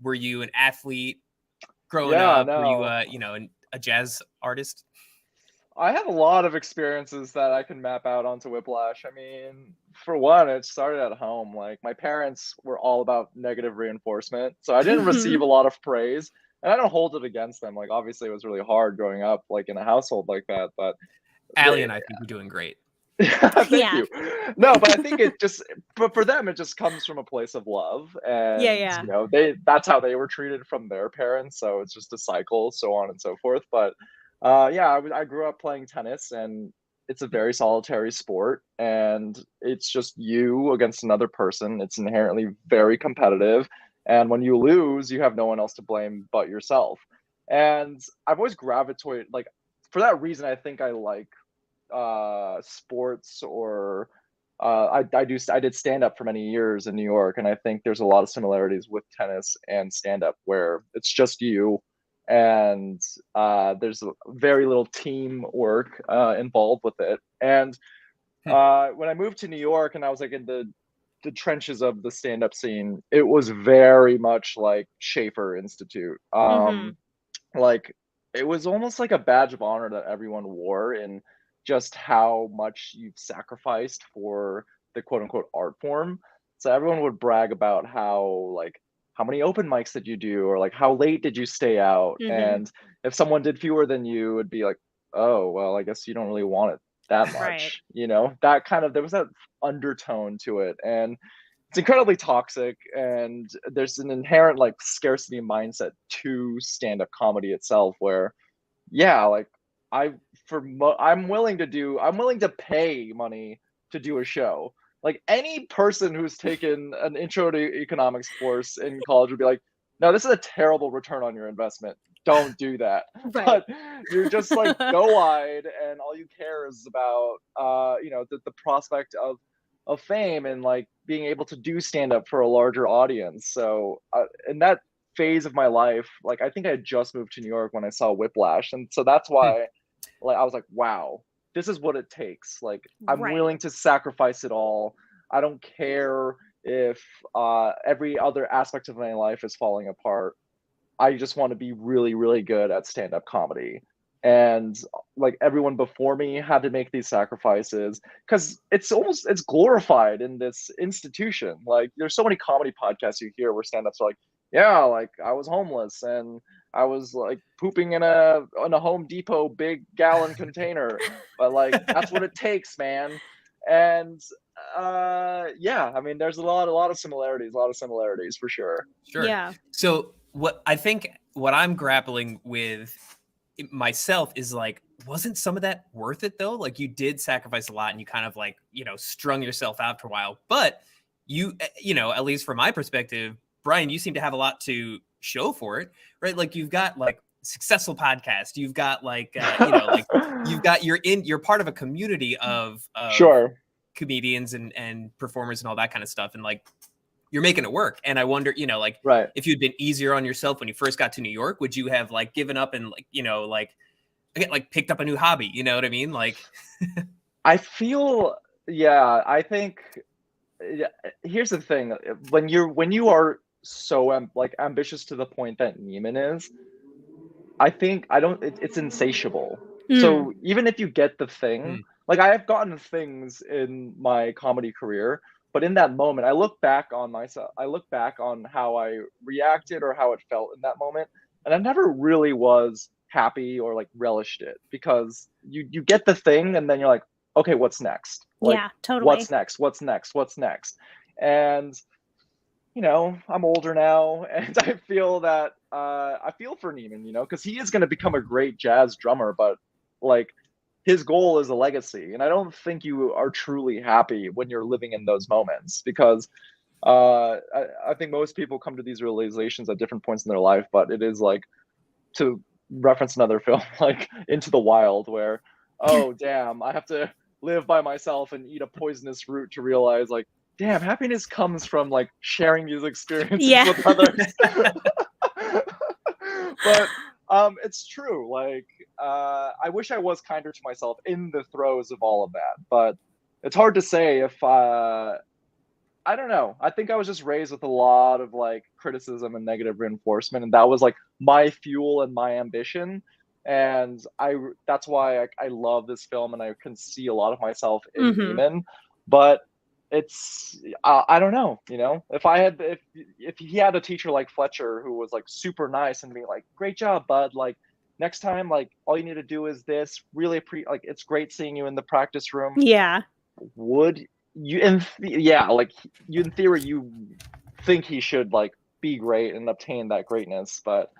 were you an athlete growing up? No. Were you a jazz artist? I have a lot of experiences that I can map out onto Whiplash. I mean, for one, it started at home. Like, my parents were all about negative reinforcement, so I didn't receive a lot of praise. And I don't hold it against them. Like, obviously, it was really hard growing up, like, in a household like that. But Allie and I think you're doing great. Thank you. No, but I think but for them, it just comes from a place of love. And, that's how they were treated from their parents. So it's just a cycle, so on and so forth. But I grew up playing tennis, and it's a very solitary sport. And it's just you against another person. It's inherently very competitive. And when you lose, you have no one else to blame but yourself. And I've always gravitated, like, for that reason, I think I like sports, or I did stand up for many years in New York, and I think there's a lot of similarities with tennis and stand up where it's just you, and there's very little teamwork involved with it. And when I moved to New York and I was like in the trenches of the stand-up scene, it was very much like Schaefer Institute. Like, it was almost like a badge of honor that everyone wore in just how much you've sacrificed for the quote unquote art form. So everyone would brag about how many open mics did you do, or like how late did you stay out? And if someone did fewer than you, it would be like, oh, well, I guess you don't really want it that much. Right. You know, that kind of, there was that undertone to it. And it's incredibly toxic, and there's an inherent like scarcity mindset to stand-up comedy itself, where like I'm willing to pay money to do a show. Like any person who's taken an intro to economics course in college would be like, no, this is a terrible return on your investment. Don't do that. Right. But you're just like go wide, and all you care is about the prospect of fame and like being able to do stand up for a larger audience. So in that phase of my life, like I think I had just moved to New York when I saw Whiplash, and so that's why like I was like, wow, this is what it takes. Like I'm willing to sacrifice it all. I don't care if every other aspect of my life is falling apart. I just want to be really, really good at stand-up comedy. And like everyone before me had to make these sacrifices because it's glorified in this institution. Like there's so many comedy podcasts you hear where stand-ups are like, yeah, like I was homeless and I was like pooping in a Home Depot big gallon container, but like that's what it takes, man. And I mean, there's a lot of similarities for sure. Sure. Yeah. So what I'm grappling with myself is like, wasn't some of that worth it though? Like you did sacrifice a lot, and you kind of like, strung yourself out for a while, but you at least from my perspective, Brian, you seem to have a lot to show for it, right? Like you've got like successful podcast, you've got like you're part of a community of sure comedians and performers and all that kind of stuff, and like you're making it work. And I wonder, if you'd been easier on yourself when you first got to New York, would you have like given up and like picked up a new hobby? You know what I mean? Like I feel, I think here's the thing. When you are so ambitious to the point that Neiman is, I think it's insatiable. So even if you get the thing, like I have gotten things in my comedy career, but in that moment, I look back on how I reacted or how it felt in that moment, and I never really was happy or like relished it, because you get the thing and then you're like, okay, what's next? Like, yeah, totally. What's next? And I'm older now, and I feel that I feel for Neiman, because he is going to become a great jazz drummer, but like his goal is a legacy, and I don't think you are truly happy when you're living in those moments, because I think most people come to these realizations at different points in their life, but it is like, to reference another film, like Into the Wild, where, oh damn, I have to live by myself and eat a poisonous fruit to realize like, damn, happiness comes from like sharing these experiences with others. But it's true. Like I wish I was kinder to myself in the throes of all of that, but it's hard to say if I don't know. I think I was just raised with a lot of like criticism and negative reinforcement, and that was like my fuel and my ambition. And that's why I love this film, and I can see a lot of myself in Neiman. But it's I don't know, if he had a teacher like Fletcher who was like super nice and being like, great job, bud, like next time, like all you need to do is this, really like it's great seeing you in the practice room. Yeah. Would you in theory you think he should like be great and obtain that greatness, but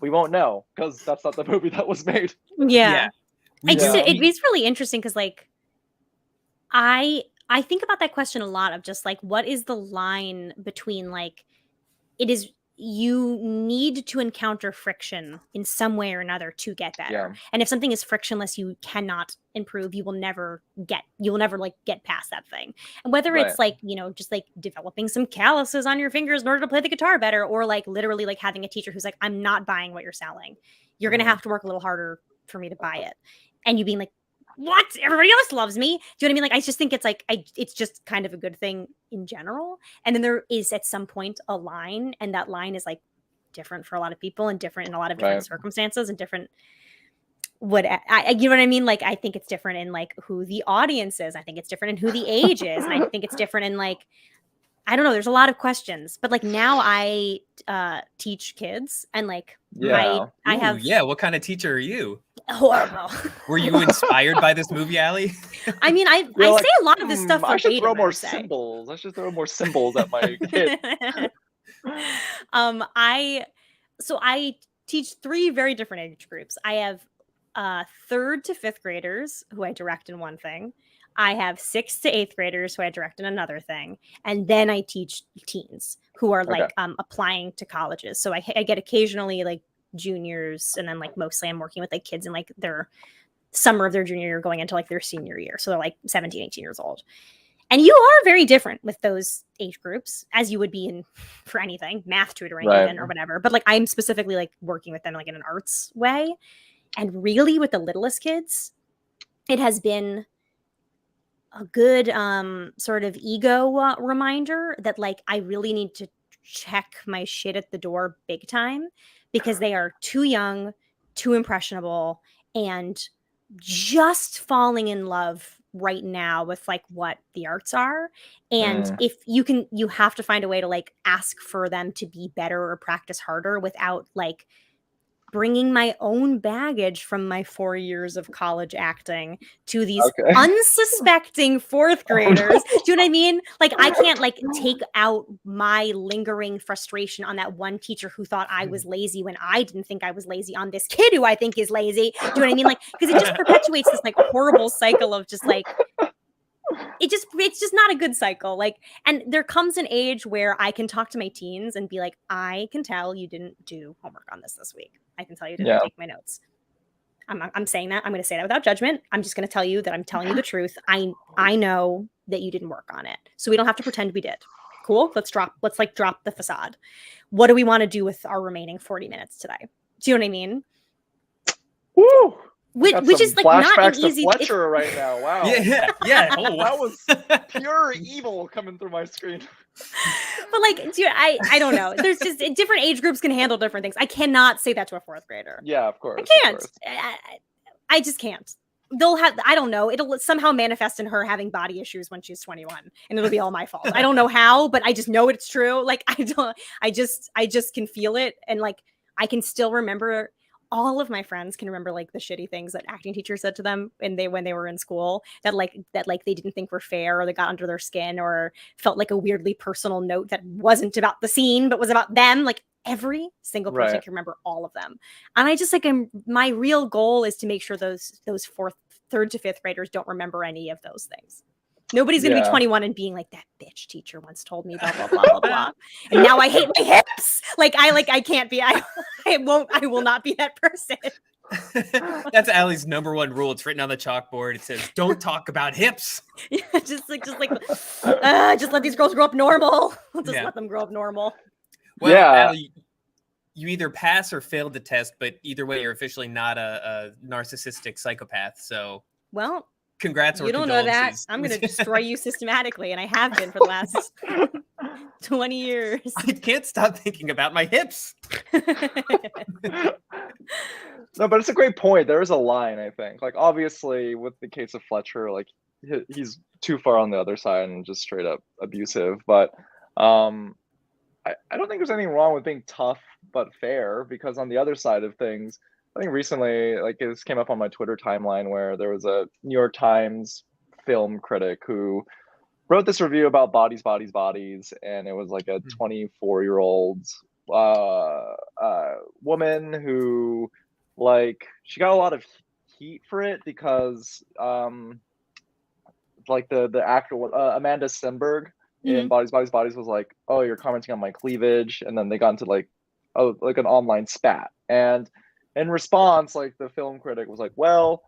we won't know because that's not the movie that was made. It is really interesting because like I think about that question a lot of just like, what is the line between like, it is, you need to encounter friction in some way or another to get better. Yeah. And if something is frictionless, you cannot improve. You will never like get past that thing. And whether it's like, just like developing some calluses on your fingers in order to play the guitar better, or like literally like having a teacher who's like, I'm not buying what you're selling. You're going to have to work a little harder for me to buy it. And you being like, what? Everybody else loves me. Do you know what I mean? Like, I just think it's like, it's just kind of a good thing in general. And then there is at some point a line, and that line is like different for a lot of people and different in a lot of different circumstances and different you know what I mean? Like, I think it's different in like who the audience is. I think it's different in who the age is. And I think it's different in like, I don't know. There's a lot of questions, but like now I teach kids and like I have. Yeah. What kind of teacher are you? Horrible. Were you inspired by this movie, Allie? I mean, I say a lot of this stuff. I should throw verbatim, more symbols. I should throw more symbols at my kid. I teach 3 very different age groups. I have 3rd to 5th graders who I direct in one thing. I have 6th to 8th graders who I direct in another thing. And then I teach teens who are like applying to colleges. So I get occasionally like juniors, and then like mostly I'm working with like kids in like their summer of their junior year going into like their senior year. So they're like 17, 18 years old. And you are very different with those age groups, as you would be in for anything, math tutoring even, or whatever. But like I'm specifically like working with them like in an arts way. And really with the littlest kids, it has been a good sort of ego reminder that like I really need to check my shit at the door big time, because they are too young, too impressionable, and just falling in love right now with like what the arts are. And if you have to find a way to like ask for them to be better or practice harder without like bringing my own baggage from my 4 years of college acting to these unsuspecting 4th graders. Do you know what I mean? Like I can't like take out my lingering frustration on that one teacher who thought I was lazy when I didn't think I was lazy on this kid who I think is lazy. Do you know what I mean? Like, because it just perpetuates this like horrible cycle of just like, it's just not a good cycle. Like, and there comes an age where I can talk to my teens and be like, I can tell you didn't do homework on this week. I can tell you didn't take my notes. I'm saying that. I'm going to say that without judgment. I'm just going to tell you that I'm telling you the truth. I know that you didn't work on it. So we don't have to pretend we did. Cool. Let's drop the facade. What do we want to do with our remaining 40 minutes today? Do you know what I mean? Woo! Which is like not an easy. Fletcher right now. Wow. Yeah. Oh, that was pure evil coming through my screen. But like, dude, I don't know. There's just different age groups can handle different things. I cannot say that to a 4th grader. Yeah, of course. I can't. I just can't. They'll have. I don't know. It'll somehow manifest in her having body issues when she's 21, and it'll be all my fault. I don't know how, but I just know it's true. Like I don't. I just can feel it, and like I can still remember. All of my friends can remember like the shitty things that acting teachers said to them when they were in school that they didn't think were fair, or they got under their skin, or felt like a weirdly personal note that wasn't about the scene but was about them. Like every single person can remember all of them. And I just like my real goal is to make sure those 3rd to 5th graders don't remember any of those things. Nobody's going to be 21 and being like, that bitch teacher once told me blah, blah, blah, blah, blah. And now I hate my hips. Like, I can't be, I will not be that person. That's Allie's #1 rule. It's written on the chalkboard. It says, don't talk about hips. Yeah, just let these girls grow up normal. Let them grow up normal. Well, Allie, you either pass or fail the test, but either way, you're officially not a narcissistic psychopath. So, well, congrats. You don't know that. I'm going to destroy you systematically, and I have been for the last 20 years. I can't stop thinking about my hips. No, but it's a great point. There is a line, I think. Like, obviously, with the case of Fletcher, like, he's too far on the other side and just straight up abusive. But I don't think there's anything wrong with being tough but fair, because on the other side of things, I think recently, like this came up on my Twitter timeline, where there was a New York Times film critic who wrote this review about Bodies, Bodies, Bodies, and it was like a 24-year-old woman who, like, she got a lot of heat for it because, like the actor Amanda Stenberg in Bodies, Bodies, Bodies was like, "Oh, you're commenting on my cleavage," and then they got into like an online spat. And in response, like the film critic was like, "Well,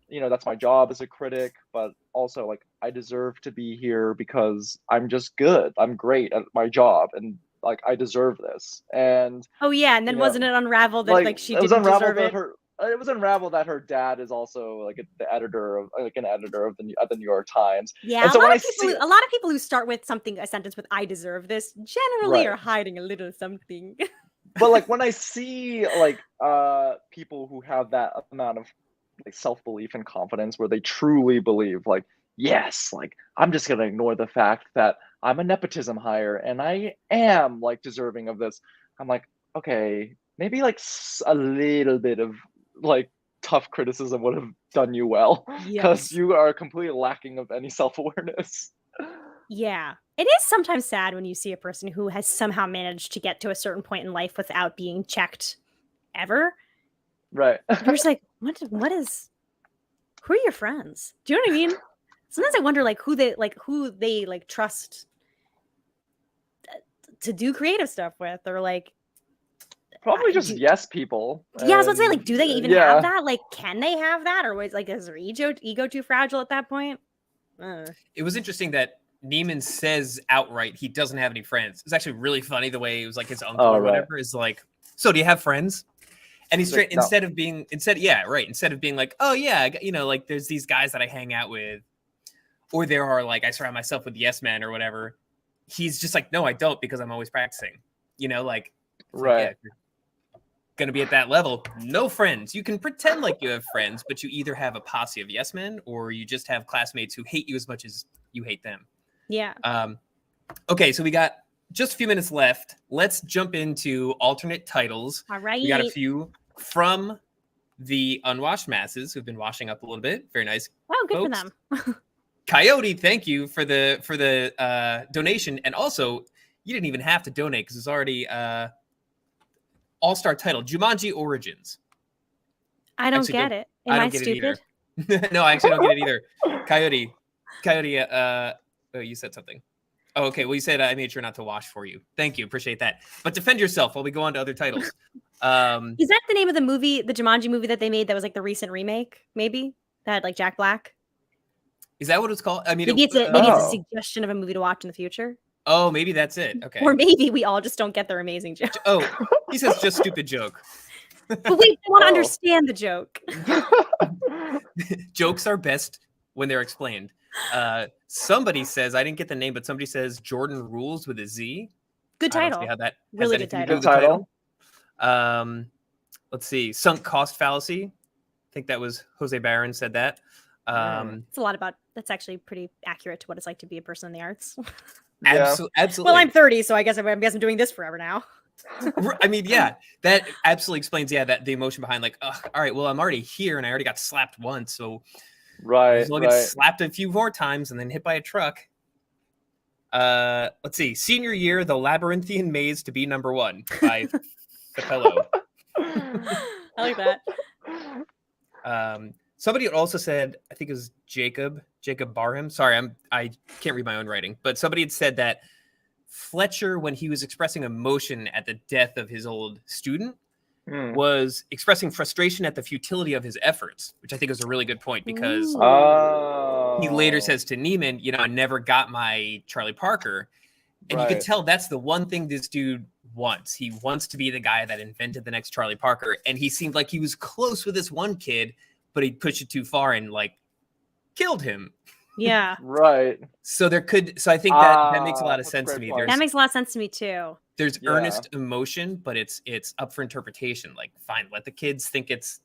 you know, that's my job as a critic, but also like I deserve to be here because I'm just good. I'm great at my job, and like I deserve this." And and then wasn't it unraveled that like she didn't deserve it? It was unraveled that her dad is also like an editor of the New York Times. Yeah, so a lot of people who start with a sentence with "I deserve this" generally are hiding a little something. But like when I see like people who have that amount of like self-belief and confidence where they truly believe like, yes, like I'm just gonna ignore the fact that I'm a nepotism hire and I am like deserving of this. I'm like, okay, maybe like a little bit of like tough criticism would have done you well, because Yes. you are completely lacking of any self-awareness. Yeah. It is sometimes sad when you see a person who has somehow managed to get to a certain point in life without being checked ever. Right. You're just like, who are your friends? Do you know what I mean? Sometimes I wonder like who they trust to do creative stuff with, or like Probably just yes people. Yeah, I was about to say, like, do they even yeah. have that? Like, can they have that? Or was like, is their ego too fragile at that point? It was interesting that Neiman says outright he doesn't have any friends. It's actually really funny the way it was like his uncle or whatever is like, so do you have friends? And he's straight, Like, no. instead of being like, oh yeah, you know, like there's these guys that I hang out with, or there are like I surround myself with yes men or whatever. He's just like, no, I don't, because I'm always practicing. You know, like, right. Like, yeah, going to be at that level, no friends. You can pretend like you have friends, but you either have a posse of yes men or you just have classmates who hate you as much as you hate them. Yeah. Okay, so we got just a few minutes left. Let's jump into alternate titles. All right. We got a few from the unwashed masses who've been washing up a little bit. Very nice. Oh, good folks. for them. Coyote, thank you for the donation. And also, you didn't even have to donate because it's already all-star title, Jumanji Origins. I don't get it. Am I stupid? No, I actually don't get it either. Coyote, oh, you said something. Oh, okay. Well, you said I made sure not to wash for you. Thank you. Appreciate that. But defend yourself while we go on to other titles. Is that the name of the movie, the Jumanji movie that they made that was like the recent remake, maybe? That had like Jack Black? Is that what it's called? I mean, maybe it's a suggestion of a movie to watch in the future. Oh, maybe that's it. Okay. Or maybe we all just don't get their amazing joke. Oh, he says just stupid joke. But we want to understand the joke. Jokes are best when they're explained. Somebody says, I didn't get the name, but somebody says Jordan Rules with a Z. Good title. How that really good title. Good title. Let's see. Sunk cost fallacy. I think that was Jose Barron said that. It's a lot about, that's actually pretty accurate to what it's like to be a person in the arts. Yeah. Absolutely. Well, I'm 30, so I guess I'm doing this forever now. I mean, yeah, that absolutely explains, that the emotion behind like, all right, well, I'm already here and I already got slapped once, so right, I'll get slapped a few more times and then hit by a truck. Let's see. Senior year, the labyrinthian maze to be number one by Capello. I like that. Somebody also said, I think it was Jacob Barham. Sorry, I can't read my own writing, but somebody had said that Fletcher, when he was expressing emotion at the death of his old student, was expressing frustration at the futility of his efforts, which I think is a really good point, because he later says to Neiman, I never got my Charlie Parker. And you could tell that's the one thing this dude wants. He wants to be the guy that invented the next Charlie Parker. And he seemed like he was close with this one kid, but he pushed it too far and like killed him. Yeah. Right. So I think that makes a lot of sense to me. That makes a lot of sense to me too. There's earnest emotion, but it's up for interpretation. Like, fine, let the kids think it's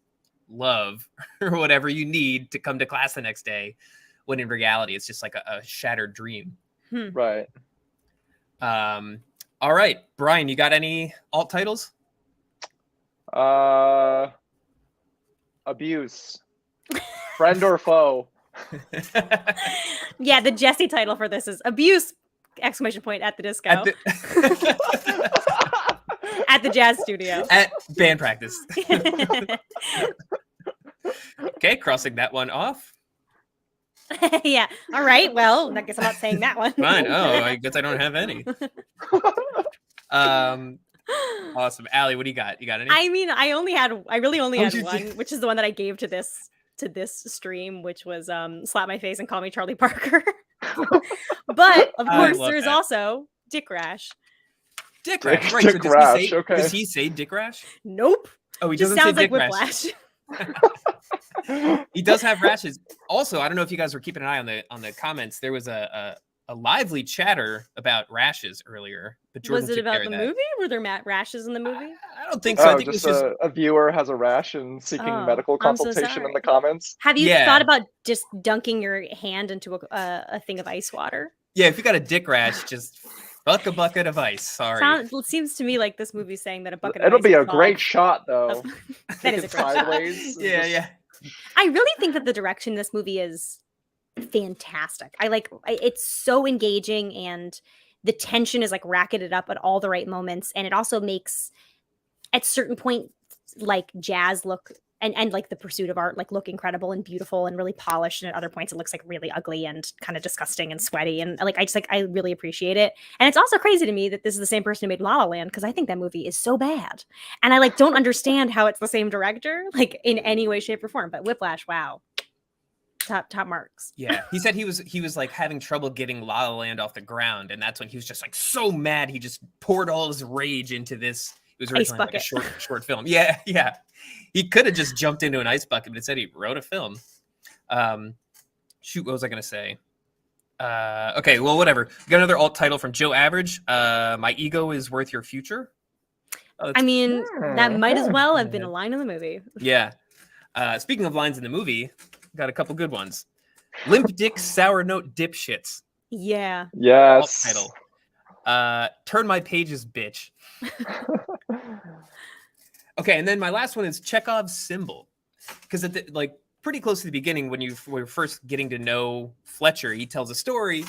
love or whatever you need to come to class the next day, when in reality it's just like a shattered dream. Right. All right, Brian, you got any alt titles? Abuse. Friend or foe. Yeah, the Jesse title for this is Abuse! Exclamation point at the disco. At the jazz studio. At band practice. Okay, crossing that one off. Yeah. All right. Well, I guess I'm not saying that one. Fine. Oh, I guess I don't have any. Awesome. Allie, what do you got? You got any? I mean, I really only had one, which is the one that I gave to this stream, which was slap my face and call me Charlie Parker. But of course there's also Dick Rash. Dick Rash. Right. Dick Rash. Does he say Dick Rash? Nope. Oh, he just doesn't sounds say like Dick Whiplash. He does have rashes. Also, I don't know if you guys were keeping an eye on the comments. There was a lively chatter about rashes earlier. But Jordan was it about the that. movie? Were there rashes in the movie? I don't think so. I Oh, think it's just just a viewer has a rash and seeking Oh, medical I'm so consultation in sorry. the comments. Have you Yeah. thought about just dunking your hand into a thing of ice water? yeah. If you got a dick rash, just fuck a bucket of ice. Sorry. It seems to me like this movie's saying that a bucket of It'll ice be will a great solve- shot, though. That is a It's great shot. sideways. and Yeah, just- yeah. I really think that the direction in this movie is fantastic. It's so engaging, and the tension is like racketed up at all the right moments, and it also makes at certain point like jazz look and like the pursuit of art like look incredible and beautiful and really polished, and at other points it looks like really ugly and kind of disgusting and sweaty, and like I really appreciate it. And it's also crazy to me that this is the same person who made La La Land, because I think that movie is so bad, and I like don't understand how it's the same director like in any way, shape, or form. But Whiplash, wow, top marks. Yeah, he said he was like having trouble getting La La Land off the ground, and that's when he was just like so mad. He just poured all his rage into this. It was originally like a short film. Yeah, yeah. He could have just jumped into an ice bucket, but instead he wrote a film. Shoot, what was I gonna say? Okay, well, whatever. We got another alt title from Joe Average. My ego is worth your future. Oh, I mean, that might as well have been a line in the movie. yeah. Speaking of lines in the movie, got a couple good ones. Limp dick, sour note, dipshits. Yeah. Yes. Alt title. Turn my pages, bitch. Okay, and then my last one is Chekhov's symbol, because at the, like pretty close to the beginning, when you were first getting to know Fletcher, he tells a story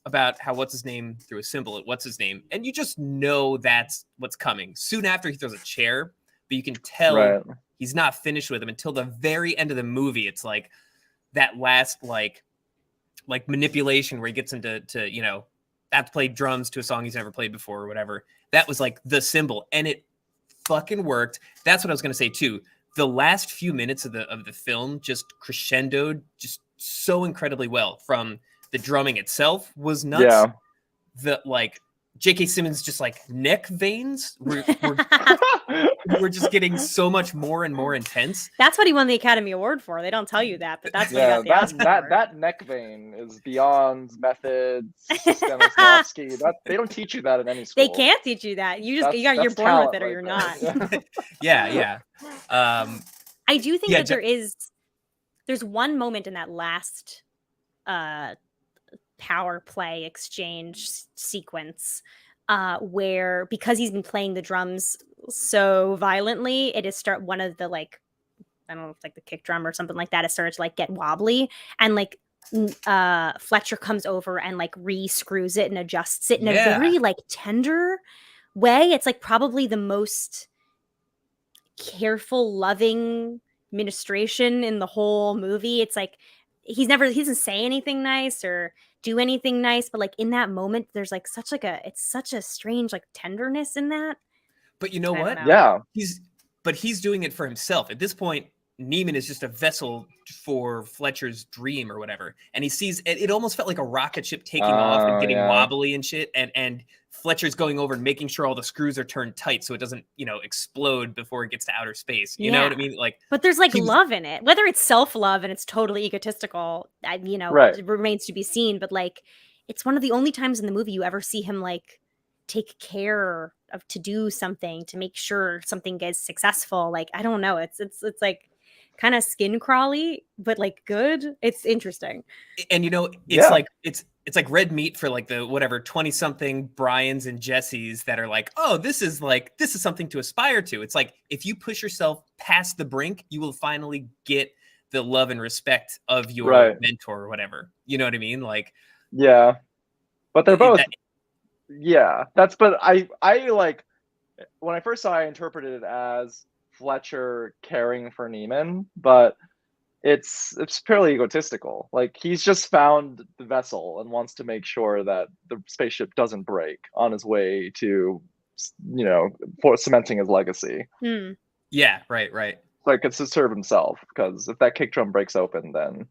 about how what's his name threw a symbol at what's his name, and you just know that's what's coming. Soon after, he throws a chair, but you can tell he's not finished with him until the very end of the movie. It's like that last like manipulation where he gets him to you know have to play drums to a song he's never played before or whatever. That was like the symbol, and it fucking worked. That's what I was gonna say too. The last few minutes of the film just crescendoed just so incredibly well. From the drumming itself was nuts. Yeah. The like J.K. Simmons just like neck veins were just getting so much more and more intense. That's what he won the Academy Award for. They don't tell you that, but that's what he got the Oscar for. that neck vein is beyond methods, Stanislavski. They don't teach you that in any school. They can't teach you that. You're born talent with it or right you're there. not. Yeah. I do think that there's one moment in that last power play exchange sequence where, because he's been playing the drums so violently, it is one of the like, I don't know, like the kick drum or something like that, it started to like get wobbly, and like Fletcher comes over and like re-screws it and adjusts it in a very like tender way. It's like probably the most careful, loving ministration in the whole movie. It's like he doesn't say anything nice or do anything nice, but like in that moment there's like it's such a strange like tenderness in that. But you know what? Yeah. He's doing it for himself. At this point, Neiman is just a vessel for Fletcher's dream or whatever. And he sees it almost felt like a rocket ship taking off and getting wobbly and shit. And Fletcher's going over and making sure all the screws are turned tight so it doesn't, explode before it gets to outer space. You know what I mean? Like, but there's like love in it, whether it's self-love and it's totally egotistical, it remains to be seen. But like, it's one of the only times in the movie you ever see him like take care of to do something to make sure something gets successful. Like, I don't know. It's like kind of skin crawly, but like good. It's interesting. And it's like it's like red meat for like the whatever 20-something Brians and Jessies that are like, oh, this is something to aspire to. It's like if you push yourself past the brink, you will finally get the love and respect of your mentor or whatever. You know what I mean? Like, yeah, but they're both. But I like when I first saw it, I interpreted it as Fletcher caring for Neiman, but it's purely egotistical. Like, he's just found the vessel and wants to make sure that the spaceship doesn't break on his way to, for cementing his legacy. Yeah, right. Like, it's to serve himself, because if that kick drum breaks open, then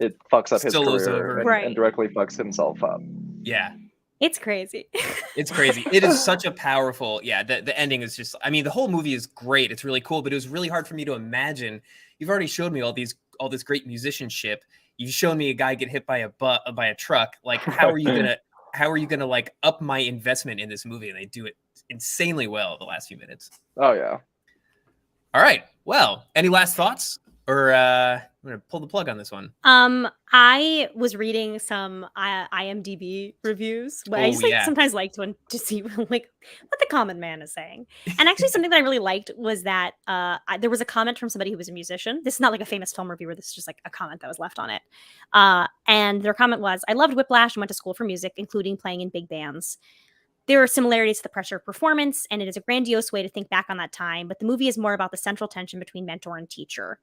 it fucks up his career and directly fucks himself up. Yeah. It's crazy. It's crazy. It is such a powerful, the ending is just, I mean, the whole movie is great. It's really cool, but it was really hard for me to imagine. You've already showed me all this great musicianship. You've shown me a guy get hit by a truck. Like, how are you how are you going to like up my investment in this movie? And they do it insanely well the last few minutes. Oh yeah. All right. Well, any last thoughts? Or I'm going to pull the plug on this one. I was reading some IMDb reviews. But I just sometimes like to see like what the common man is saying. And actually, something that I really liked was that there was a comment from somebody who was a musician. This is not like a famous film reviewer. This is just like a comment that was left on it. And their comment was, "I loved Whiplash and went to school for music, including playing in big bands. There are similarities to the pressure of performance, and it is a grandiose way to think back on that time, but the movie is more about the central tension between mentor and teacher."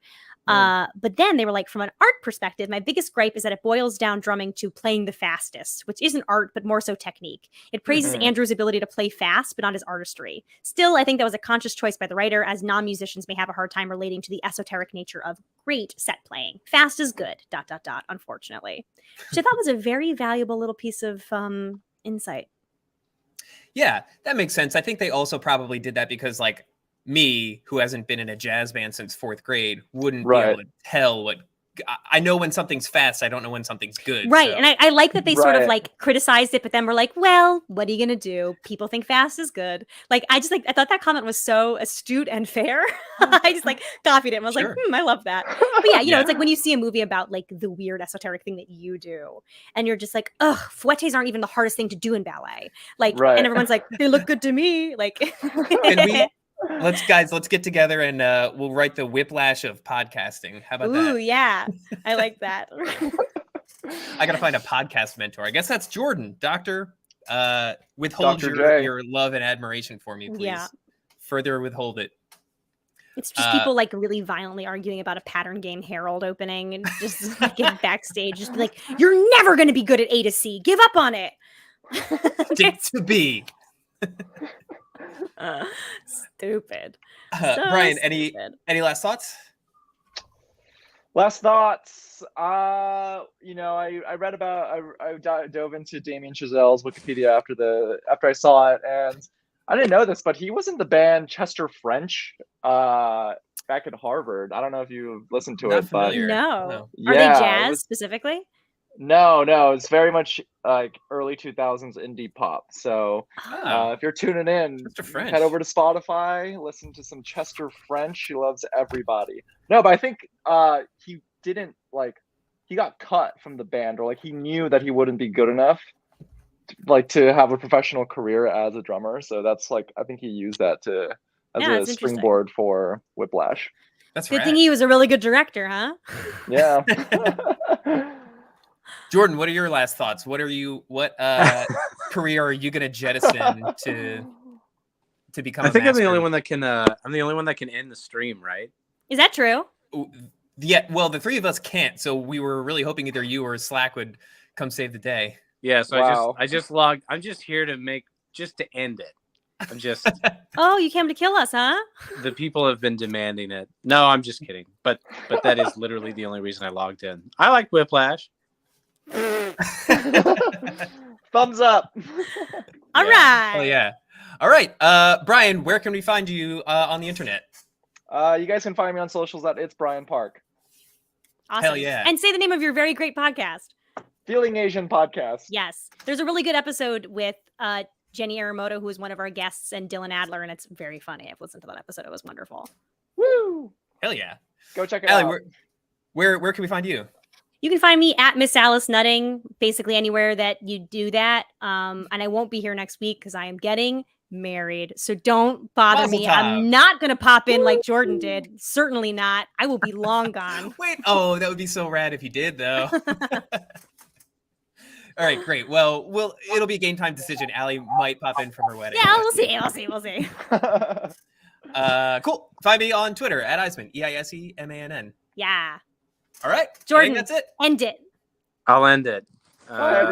But then they were like, from an art perspective, my biggest gripe is that it boils down drumming to playing the fastest, which isn't art, but more so technique. It praises Andrew's ability to play fast, but not his artistry. Still, I think that was a conscious choice by the writer, as non-musicians may have a hard time relating to the esoteric nature of great set playing. Fast is good, ... unfortunately. Which I thought was a very valuable little piece of insight. Yeah, that makes sense. I think they also probably did that because, like, me, who hasn't been in a jazz band since 4th grade, wouldn't be able to tell what. I know when something's fast. I don't know when something's good. Right. So. And I like that they sort of like criticized it, but then we're like, well, what are you going to do? People think fast is good. Like, I thought that comment was so astute and fair. I just like copied it and was like, I love that. But yeah, you know, it's like when you see a movie about like the weird esoteric thing that you do and you're just like, ugh, fouettes aren't even the hardest thing to do in ballet. Like, and everyone's like, they look good to me. Like, let's get together and we'll write the Whiplash of podcasting. How about that? Ooh, yeah. I like that. I gotta find a podcast mentor. I guess that's Jordan. Doctor, withhold your love and admiration for me, please. Yeah. Further withhold it. It's just people like really violently arguing about a pattern game Herald opening and just like in backstage, just be like, you're never gonna be good at A to C. Give up on it. to B. Stupid. Brian, any last thoughts? Last thoughts. You know, I read about I dove into Damien Chazelle's Wikipedia after I saw it, and I didn't know this, but he was in the band Chester French back at Harvard. I don't know if you listened to it, but no. Yeah, are they jazz specifically? No, it's very much like early 2000s indie pop. So if you're tuning in, head over to Spotify, listen to some Chester French. He loves everybody. No, but I think he didn't he got cut from the band, or like he knew that he wouldn't be good enough to have a professional career as a drummer. So that's like, I think he used that as a springboard for Whiplash. That's good thing he was a really good director, huh? Yeah. Jordan, what are your last thoughts? What career are you going to jettison to become? I think I'm the only one that can. I'm the only one that can end the stream, right? Is that true? Yeah. Well, the three of us can't, so we were really hoping either you or Slack would come save the day. Yeah. So I just logged. I'm just here to end it. I'm just. Oh, you came to kill us, huh? The people have been demanding it. No, I'm just kidding. But that is literally the only reason I logged in. I like Whiplash. Thumbs up. All right. Oh yeah. All right. Brian, where can we find you on the internet? You guys can find me on socials at It's Brian Park. Awesome. Hell yeah. And say the name of your very great podcast. Feeling Asian Podcast. Yes. There's a really good episode with Jenny Aramoto, who is one of our guests, and Dylan Adler, and it's very funny. I've listened to that episode. It was wonderful. Woo! Hell yeah. Go check it Allie, out. Where can we find you? You can find me at Miss Alice Nutting, basically anywhere that you do that. And I won't be here next week because I am getting married. So don't bother me. I'm not going to pop in like Jordan did. Certainly not. I will be long gone. Wait. Oh, that would be so rad if you did, though. All right, great. Well, it'll be a game time decision. Allie might pop in from her wedding. Yeah, we'll see. Cool. Find me on Twitter at Eisemann, Eisemann. Yeah. All right, Jordan, that's it. End it. I'll end it.